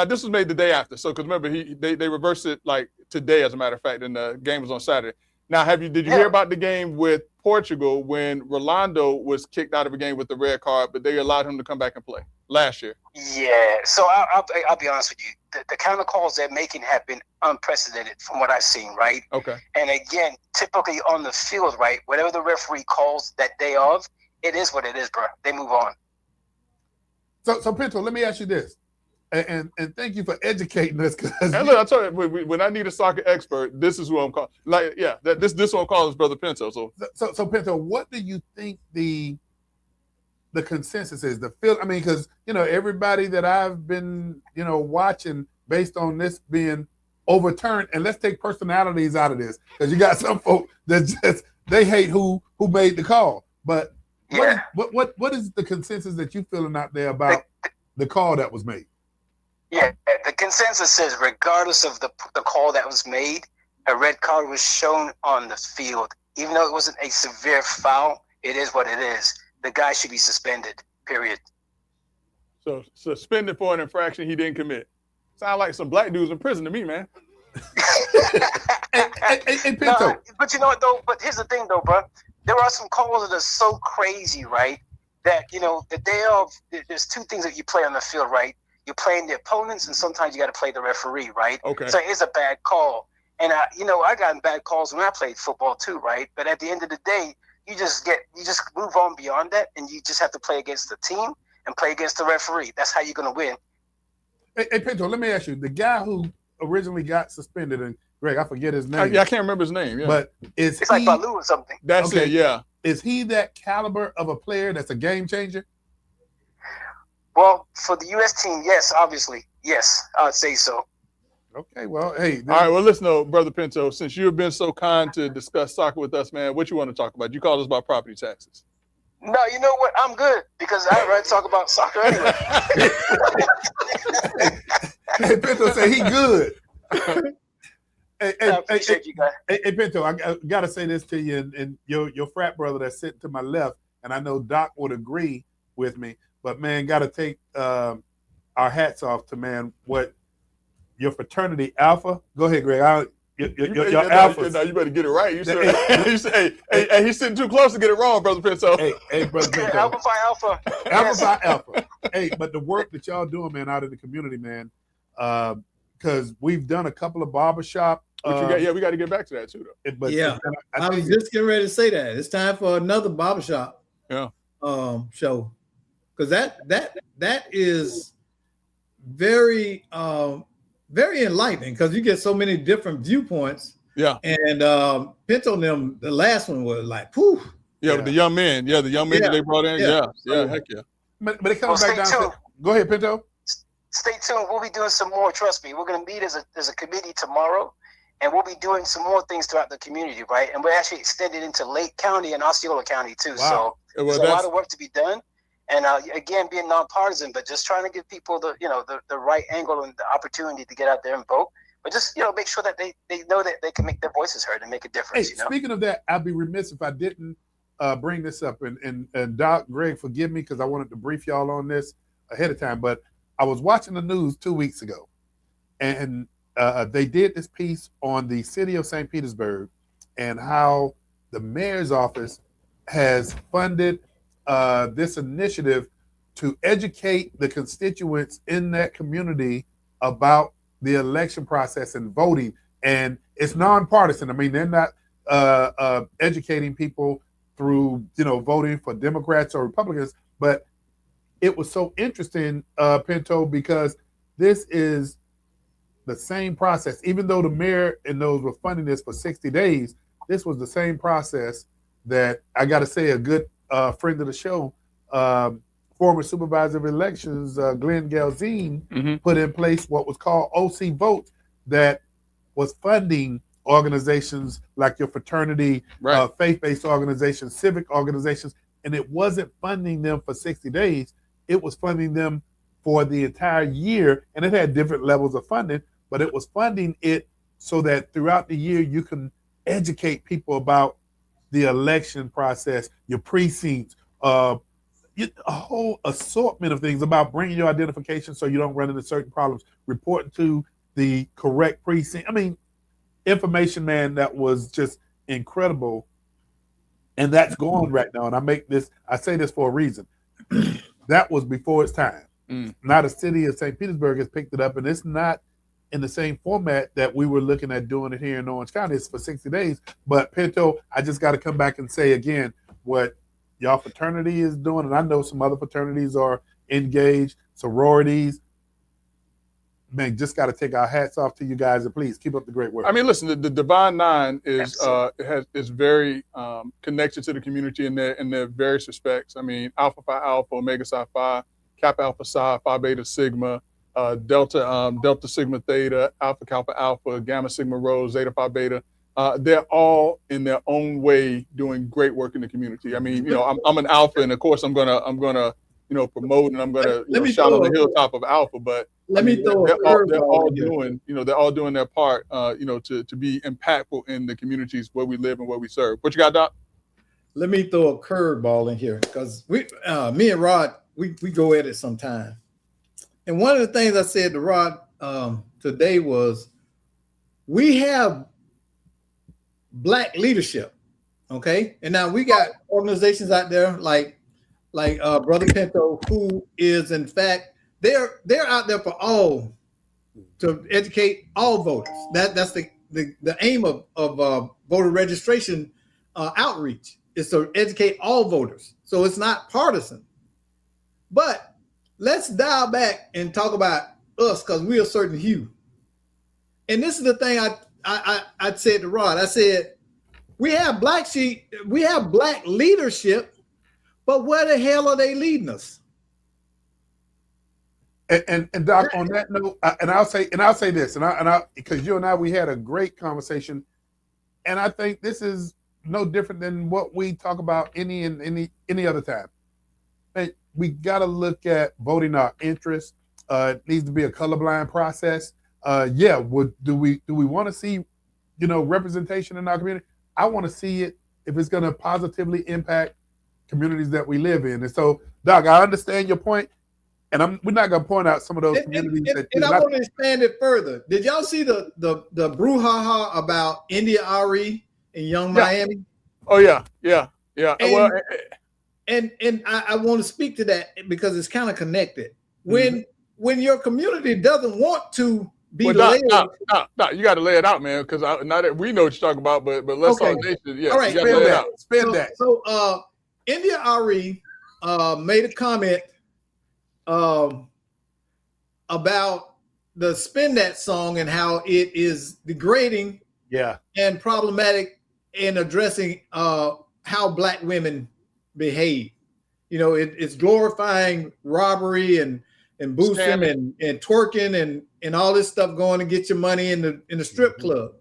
this was made the day after. So because remember they reversed it like today, as a matter of fact, and the game was on Saturday. Now, did you hear about the game with Portugal when Rolando was kicked out of a game with the red card, but they allowed him to come back and play last year? Yeah. So I'll be honest with you. The kind of calls they're making have been unprecedented from what I've seen, right? Okay. And again, typically on the field, right, whatever the referee calls that day of, it is what it is, bro. They move on. So Pinto, let me ask you this. And thank you for educating us. And look, I told you, when I need a soccer expert, this is who I'm calling. Like, yeah, this one calls Brother Pinto. So Pinto, what do you think the consensus is? The feel, I mean, because everybody that I've been watching based on this being overturned, and let's take personalities out of this, because you got some folk that they hate who made the call. But what is the consensus that you feeling out there about the call that was made? Yeah, the consensus is regardless of the call that was made, a red card was shown on the field. Even though it wasn't a severe foul, it is what it is. The guy should be suspended, period. So suspended for an infraction he didn't commit. Sound like some black dudes in prison to me, man. Hey, Pinto. No, but you know what, though? But here's the thing, though, bro. There are some calls that are so crazy, right, that, the day of, there's 2 things that you play on the field, right? You're playing the opponents, and sometimes you got to play the referee, right? Okay. So it's a bad call. And, I got bad calls when I played football too, right? But at the end of the day, you just move on beyond that, and you just have to play against the team and play against the referee. That's how you're going to win. Hey, Pinto, let me ask you. The guy who originally got suspended, and Greg, I forget his name. I can't remember his name. Yeah. But it's like Baloo or something. That's okay. Yeah. Is he that caliber of a player that's a game changer? Well, for the U.S. team, yes, obviously. Yes, I would say so. Okay, well, hey. All right, well, listen, though, Brother Pinto, since you've been so kind to discuss soccer with us, man, what you want to talk about? You called us about property taxes. No, you know what? I'm good because I'd rather talk about soccer anyway. Hey, Pinto say he good. I appreciate you guys. Hey, Pinto, I got to say this to you, and your frat brother that's sitting to my left, and I know Doc would agree with me, but, man, got to take our hats off to, man, what your fraternity Alpha. Go ahead, Greg. Your Alpha. No, you better get it right. You said, hey, he's sitting too close to get it wrong, Brother Pinto. Hey, Brother Pinto. Alpha Phi Alpha. Alpha Phi Alpha. Hey, but the work that y'all doing, man, out in the community, man, because we've done a couple of barbershop. We got to get back to that too, though. But I was just getting ready to say that it's time for another barbershop. Show, because that is very very enlightening because you get so many different viewpoints. Yeah. And Pinto and them, the last one was like, poof. Yeah, with the young men. Yeah, the young men that they brought in. Yeah, heck yeah. But it comes back down to. Go ahead, Pinto. Stay tuned. We'll be doing some more. Trust me. We're going to meet as a committee tomorrow, and we'll be doing some more things throughout the community, right? And we're actually extended into Lake County and Osceola County too. Wow. So there's a lot of work to be done. And again, being nonpartisan, but just trying to give people the right angle and the opportunity to get out there and vote. But just make sure that they know that they can make their voices heard and make a difference. Hey, speaking of that, I'd be remiss if I didn't bring this up. And Doc, Greg, forgive me because I wanted to brief y'all on this ahead of time. But I was watching the news 2 weeks ago, and they did this piece on the city of St. Petersburg and how the mayor's office has funded this initiative to educate the constituents in that community about the election process and voting. And it's nonpartisan. I mean, they're not educating people through, voting for Democrats or Republicans. But it was so interesting, Pinto, because this is the same process. Even though the mayor and those were funding this for 60 days, this was the same process that I got to say a good friend of the show, former supervisor of elections, Glenn Galzine, put in place what was called OC Vote, that was funding organizations like your fraternity, faith-based organizations, civic organizations, and it wasn't funding them for 60 days. It was funding them for the entire year, and it had different levels of funding, but it was funding it so that throughout the year you can educate people about the election process, your precincts, a whole assortment of things about bringing your identification so you don't run into certain problems, reporting to the correct precinct. I mean, information, man, that was just incredible. And that's going right now. And I say this for a reason. That was before its time. Now the city of St. Petersburg has picked it up, and it's not in the same format that we were looking at doing it here in Orange County. It's for 60 days. But Pinto, I just got to come back and say again what y'all fraternity is doing, and I know some other fraternities are engaged, sororities. Man, just got to take our hats off to you guys, and please keep up the great work. I mean, listen, the Divine Nine is very connected to the community in their various respects. I mean, Alpha Phi Alpha, Omega Psi Phi, Kappa Alpha Psi, Phi Beta Sigma, Delta Sigma Theta, Alpha Kappa Alpha, Gamma Sigma Rho, Zeta Phi Beta. They're all in their own way doing great work in the community. I mean, I'm an Alpha, and of course I'm gonna promote, and I'm gonna shout on the hilltop of Alpha. But they're all doing their part, to be impactful in the communities where we live and where we serve. What you got, Doc? Let me throw a curveball in here because me and Rod, we go at it sometime. And one of the things I said to Rod today was, we have Black leadership, okay? And now we got organizations out there like Brother Pinto, who is in fact they're out there for all, to educate all voters. That's the aim of voter registration outreach, is to educate all voters. So it's not partisan. But let's dial back and talk about us, because we're a certain hue. And this is the thing I said to Rod. I said, we have Black leadership, but where the hell are they leading us? And Doc, on that note, I'll say this, because you and I, we had a great conversation, and I think this is no different than what we talk about any other time. And we got to look at voting our interests. It needs to be a colorblind process. Do we want to see, representation in our community? I want to see it if it's going to positively impact communities that we live in. And so, Doc, I understand your point. And we're not going to point out some of those communities. And I want to expand it further. Did y'all see the brouhaha about India Ari in Young Miami? Oh yeah. And, I want to speak to that because it's kind of connected. When your community doesn't want to be led, you got to lay it out, man. Because now that we know what you're talking about, but let's talk nation. All right, you lay it out. Spin that. So India Ari made a comment about the Spin That song and how it is degrading and problematic in addressing how Black women behave. It's glorifying robbery and boosting and twerking and all this stuff going to get your money in the strip club.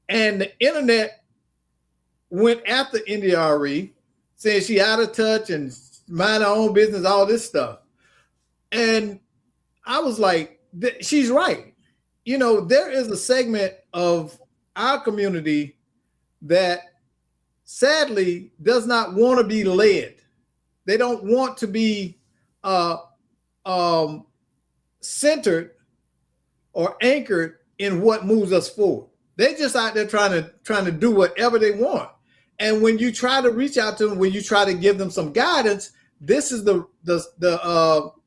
And the internet went after India Ari, saying she out of touch and mind her own business, all this stuff. And I was like, she's right. There is a segment of our community that sadly does not want to be led. They don't want to be centered or anchored in what moves us forward. They're just out there trying to do whatever they want. And when you try to reach out to them, when you try to give them some guidance, this is the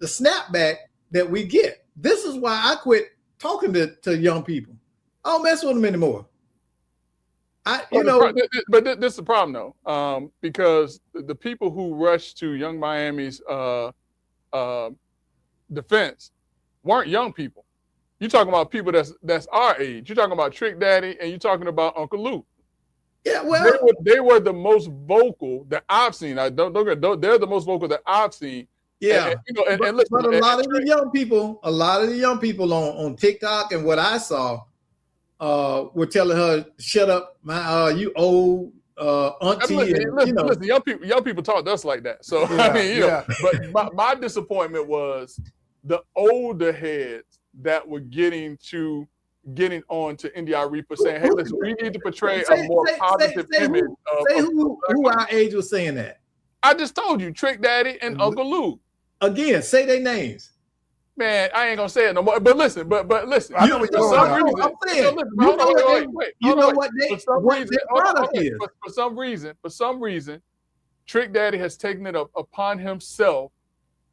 snapback that we get. This is why I quit talking to young people. I don't mess with them anymore. But this is the problem though, because the people who rushed to Young Miami's defense weren't young people. You're talking about people that's our age. You're talking about Trick Daddy, and you're talking about Uncle Luke. Yeah, well, they were the most vocal that I've seen. They're the most vocal that I've seen. Yeah, but a lot of the young people on TikTok and what I saw were telling her, "Shut up, you old auntie." Listen, young people talk to us like that. So but my disappointment was the older heads that were getting on to India Ari for saying, "Hey, listen, we need to portray a more positive image." Who our age was saying that? I just told you, Trick Daddy and Uncle Luke. Again, say their names. Man, I ain't gonna say it no more. But listen, listen. I know what you're saying. I'm saying, what their product is. For some reason, Trick Daddy has taken it upon himself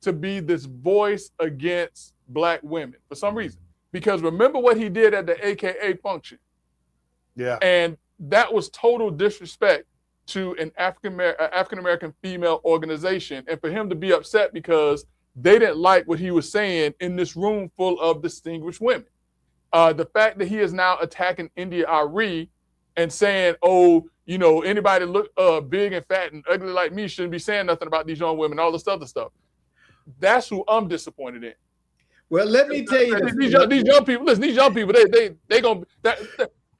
to be this voice against Black women for some reason. Because remember what he did at the AKA function. Yeah. And that was total disrespect to an African-American female organization. And for him to be upset because they didn't like what he was saying in this room full of distinguished women. The fact that he is now attacking India Ari and saying, anybody look big and fat and ugly like me shouldn't be saying nothing about these young women, all this other stuff. That's who I'm disappointed in. Well, let me tell you, these young people. Listen, these young people, they gonna.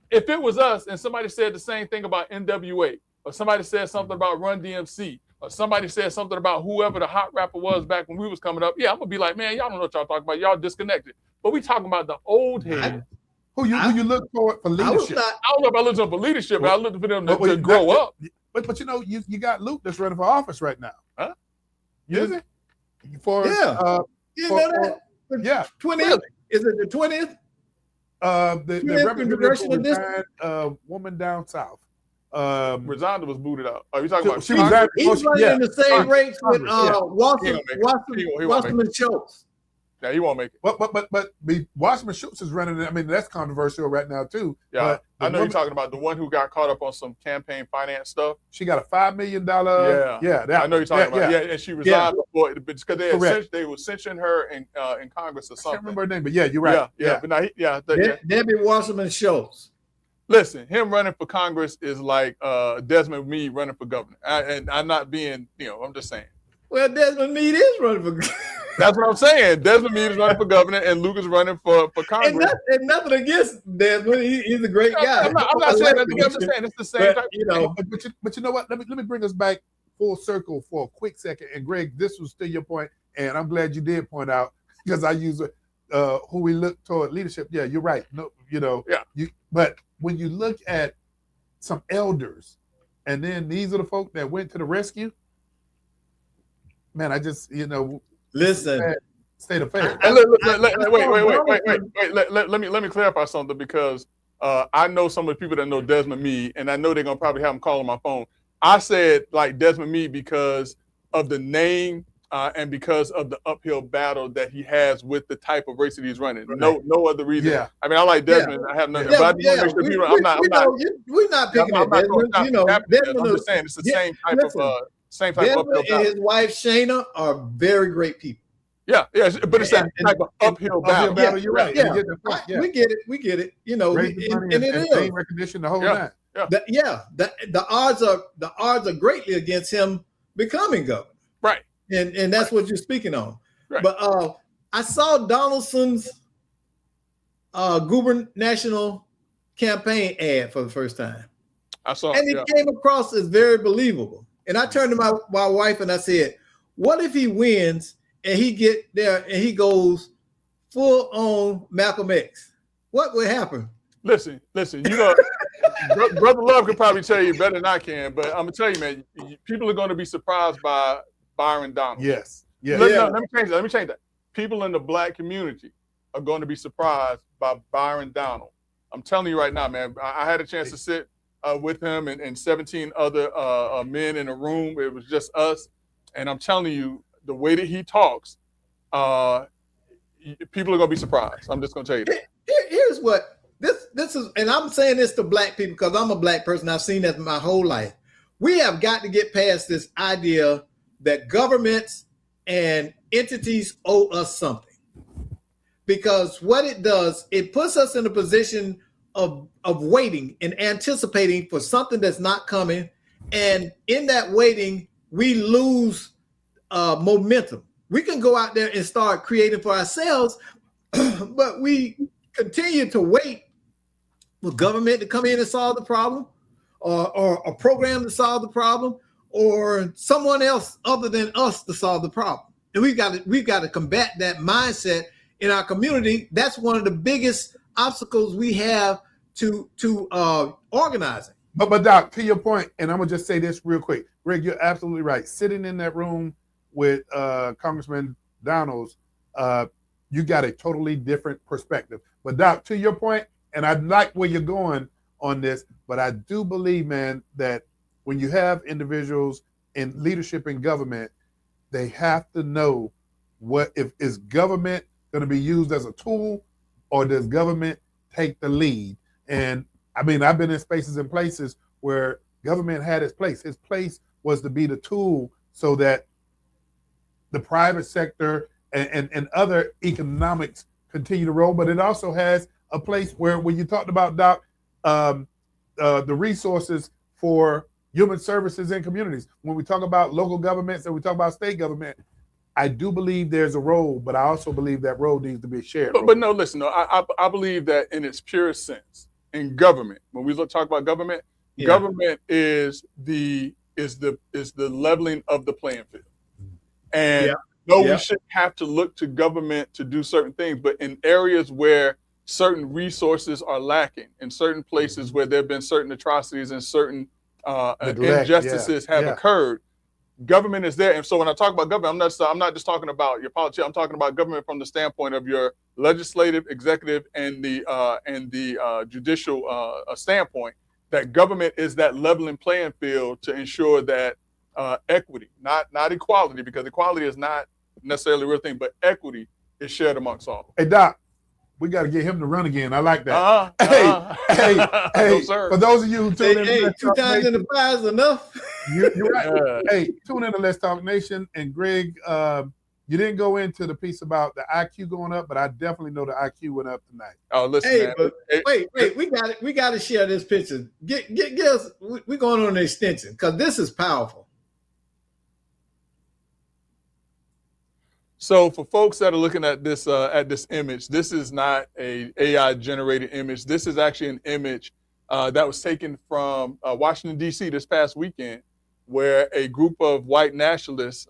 If it was us and somebody said the same thing about NWA, or somebody said something about Run DMC, or somebody said something about whoever the hot rapper was back when we was coming up, I'm gonna be like, man, y'all don't know what y'all talking about. Y'all disconnected. But we talking about the old heads. Who you look for leadership? I don't know if I look for leadership, but I look for them to grow up. But you got Luke that's running for office right now. Huh? Is it? You know that? Yeah. 20th? Is it the 20th? The representative woman down south. Rosanda was booted out. Are you talking about? He's running in the same race with Wasserman Schultz. Yeah, he won't make it. But Wasserman Schultz is running. I mean, that's controversial right now too. Yeah, I know you're talking about the one who got caught up on some campaign finance stuff. She got a $5 million. I know you're talking about. Yeah, and she resigned before because they were censuring her in Congress or something. I can't remember her name, but yeah, you're right. But now Debbie Wasserman Schultz. Listen, him running for Congress is like Desmond Meade running for governor. And I'm not being, I'm just saying. Well, Desmond Meade is running for governor. That's what I'm saying. Desmond Meade is running for governor, and Luke is running for Congress. And nothing against Desmond. He's a great guy. I'm not saying that. I'm just saying it's the same type. You know, but you know what? Let me bring us back full circle for a quick second. And Greg, this was still your point, and I'm glad you did point out because I use who we look toward leadership. Yeah, you're right. No, Yeah. But when you look at some elders, and then these are the folk that went to the rescue. Man, I just listen. State of affairs. Wait. Let me clarify something because I know some of the people that know Desmond Meade, and I know they're gonna probably have him call on my phone. I said like Desmond Meade because of the name and because of the uphill battle that he has with the type of race that he's running. Right. No other reason. Yeah. I mean, I like Desmond. Yeah. I have nothing. But I just want to make sure people. We're not picking at Desmond. Desmond, I'm just saying it's the same type of. Same type Desmond of and his wife Shayna are very great people. Yeah, but it's that type of uphill battle. Yeah, you're right. Yeah. We get it. And it is recognition the whole time. The odds are greatly against him becoming governor. Right. And that's what you're speaking on. Right. But I saw Donaldson's national campaign ad for the first time. I saw, and it came across as very believable. And I turned to my wife and I said, "What if he wins and he get there and he goes full on Malcolm X? What would happen?" Listen. Brother Love could probably tell you better than I can, but I'm gonna tell you, man, people are going to be surprised by Byron Donald. Yes. Let me change that. People in the Black community are going to be surprised by Byron Donald. I'm telling you right now, man. I had a chance to sit with him and 17 other men in a room. It was just us, and I'm telling you, the way that he talks, people are going to be surprised. I'm just going to tell you that. Here's what this is, and I'm saying this to Black people because I'm a Black person. I've seen that my whole life. We have got to get past this idea that governments and entities owe us something. Because what it does, it puts us in a position of waiting and anticipating for something that's not coming. And in that waiting, we lose momentum. We can go out there and start creating for ourselves, but we continue to wait for government to come in and solve the problem, or a program to solve the problem, or someone else other than us to solve the problem. And we've got to combat that mindset in our community. That's one of the biggest obstacles we have to organizing. But Doc, to your point, and I'm gonna just say this real quick, Greg, you're absolutely right. Sitting in that room with Congressman Donalds, you got a totally different perspective. But Doc, to your point, and I like where you're going on this, but I do believe, man, that when you have individuals in leadership in government, they have to know what if is government going to be used as a tool, or does government take the lead? And I mean, I've been in spaces and places where government had its place. Its place was to be the tool so that the private sector and other economics continue to roll. But it also has a place where, when you talked about, Doc, the resources for human services in communities, when we talk about local governments and we talk about state government, I do believe there's a role, but I also believe that role needs to be shared. But no, listen, I believe that in its purest sense, in government, when we talk about government, government is the leveling of the playing field. And we shouldn't have to look to government to do certain things, but in areas where certain resources are lacking, in certain places where there have been certain atrocities and certain injustices have occurred, government is there. And so when I talk about government, I'm not just talking about your politics. I'm talking about government from the standpoint of your legislative, executive, and the judicial standpoint. That government is that leveling playing field to ensure that equity, not equality, because equality is not necessarily a real thing, but equity is shared amongst all. Hey, Doc, we got to get him to run again. I like that. Hey, no, for those of you who tune in, 2 times in the fire is enough. You're right. Hey, tune in to Let's Talk Nation. And Greg, you didn't go into the piece about the IQ going up, but I definitely know the IQ went up tonight. Oh, listen, man. Wait, we got to share this picture. Get us. We're going on an extension because this is powerful. So for folks that are looking at this image, this is not a AI generated image. This is actually an image that was taken from Washington D.C. this past weekend, where a group of white nationalists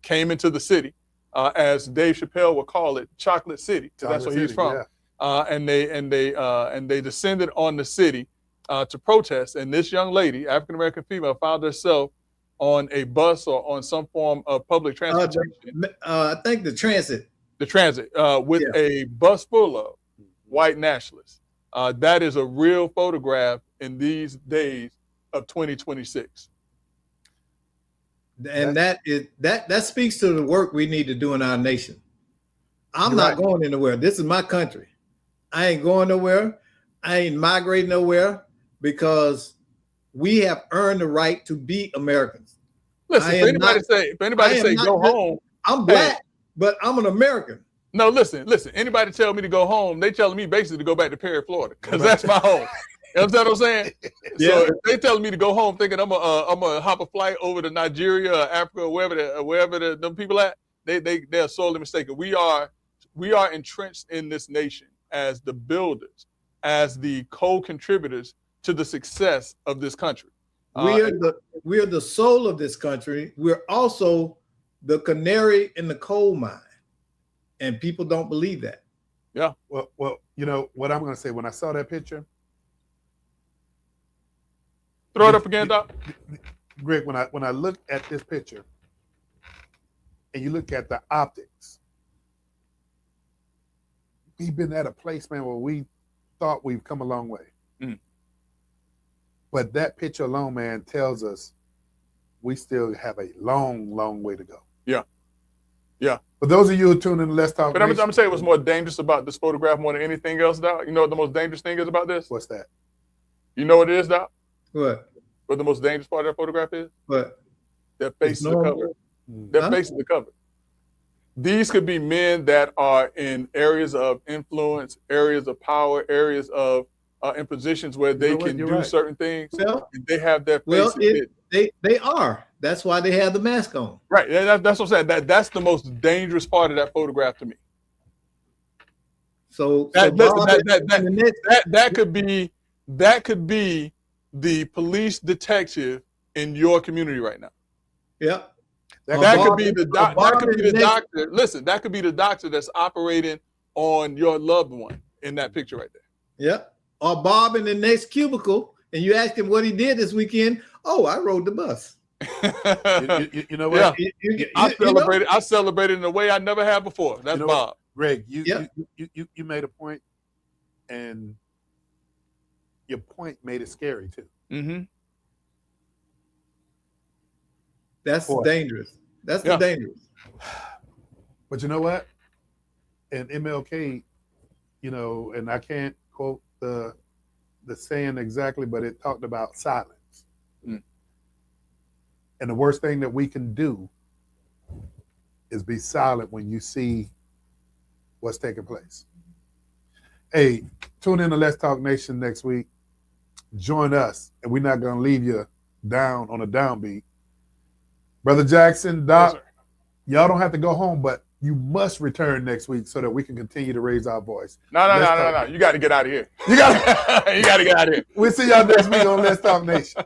came into the city, as Dave Chappelle would call it, Chocolate City, because that's where he's from. Yeah. And they descended on the city to protest. And this young lady, African American female, found herself on a bus or on some form of public transportation. I think the transit. The transit with a bus full of white nationalists. That is a real photograph in these days of 2026. And that speaks to the work we need to do in our nation. I'm not going anywhere. This is my country. I ain't going nowhere. I ain't migrating nowhere, because we have earned the right to be Americans. Listen, if anybody say go home, I'm black, but I'm an American. No, listen. Anybody tell me to go home, they telling me basically to go back to Perry, Florida, because that's my home. You understand what I'm saying? Yeah. So if they telling me to go home thinking I'm gonna hop a flight over to Nigeria or Africa or wherever them people at, they're sorely mistaken. We are entrenched in this nation as the builders, as the co-contributors to the success of this country. We are the soul of this country. We're also the canary in the coal mine, and people don't believe that. Yeah. Well, you know what I'm going to say. When I saw that picture, throw it up again, Doc. Greg, when I look at this picture, and you look at the optics, we've been at a place, man, where we thought we've come a long way. Mm. But that picture alone, man, tells us we still have a long, long way to go. Yeah. Yeah. For those of you who tune in to Let's Talk But I'm going to tell you what's more dangerous about this photograph more than anything else, Doc. You know what the most dangerous thing is about this? What's that? You know what it is, Doc? What? What the most dangerous part of that photograph is? What? Their face is the cover. Their face is the cover. These could be men that are in areas of influence, areas of power, areas of in positions where they can do certain things. Well, and they have their faces. They are. That's why they have the mask on. Right. That's what I'm saying. That's the most dangerous part of that photograph to me. So that could be the police detective in your community right now. Yep. That could be the doctor. Listen, that could be the doctor that's operating on your loved one in that picture right there. Yep. Or Bob in the next cubicle, and you ask him what he did this weekend. Oh, I rode the bus. you know what? Yeah. I celebrated in a way I never had before. That's Bob. Greg, you made a point, and your point made it scary too. Mm-hmm. That's dangerous. That's the dangerous. But you know what? And MLK, and I can't quote the saying exactly, but it talked about silence. Mm. And the worst thing that we can do is be silent when you see what's taking place. Hey, tune in to Let's Talk Nation next week. Join us, and we're not going to leave you down on a downbeat. Brother Jackson, Doc, y'all don't have to go home, but you must return next week so that we can continue to raise our voice. No. You got to get out of here. You got to get out of here. We'll see y'all next week on Let's Talk Nation.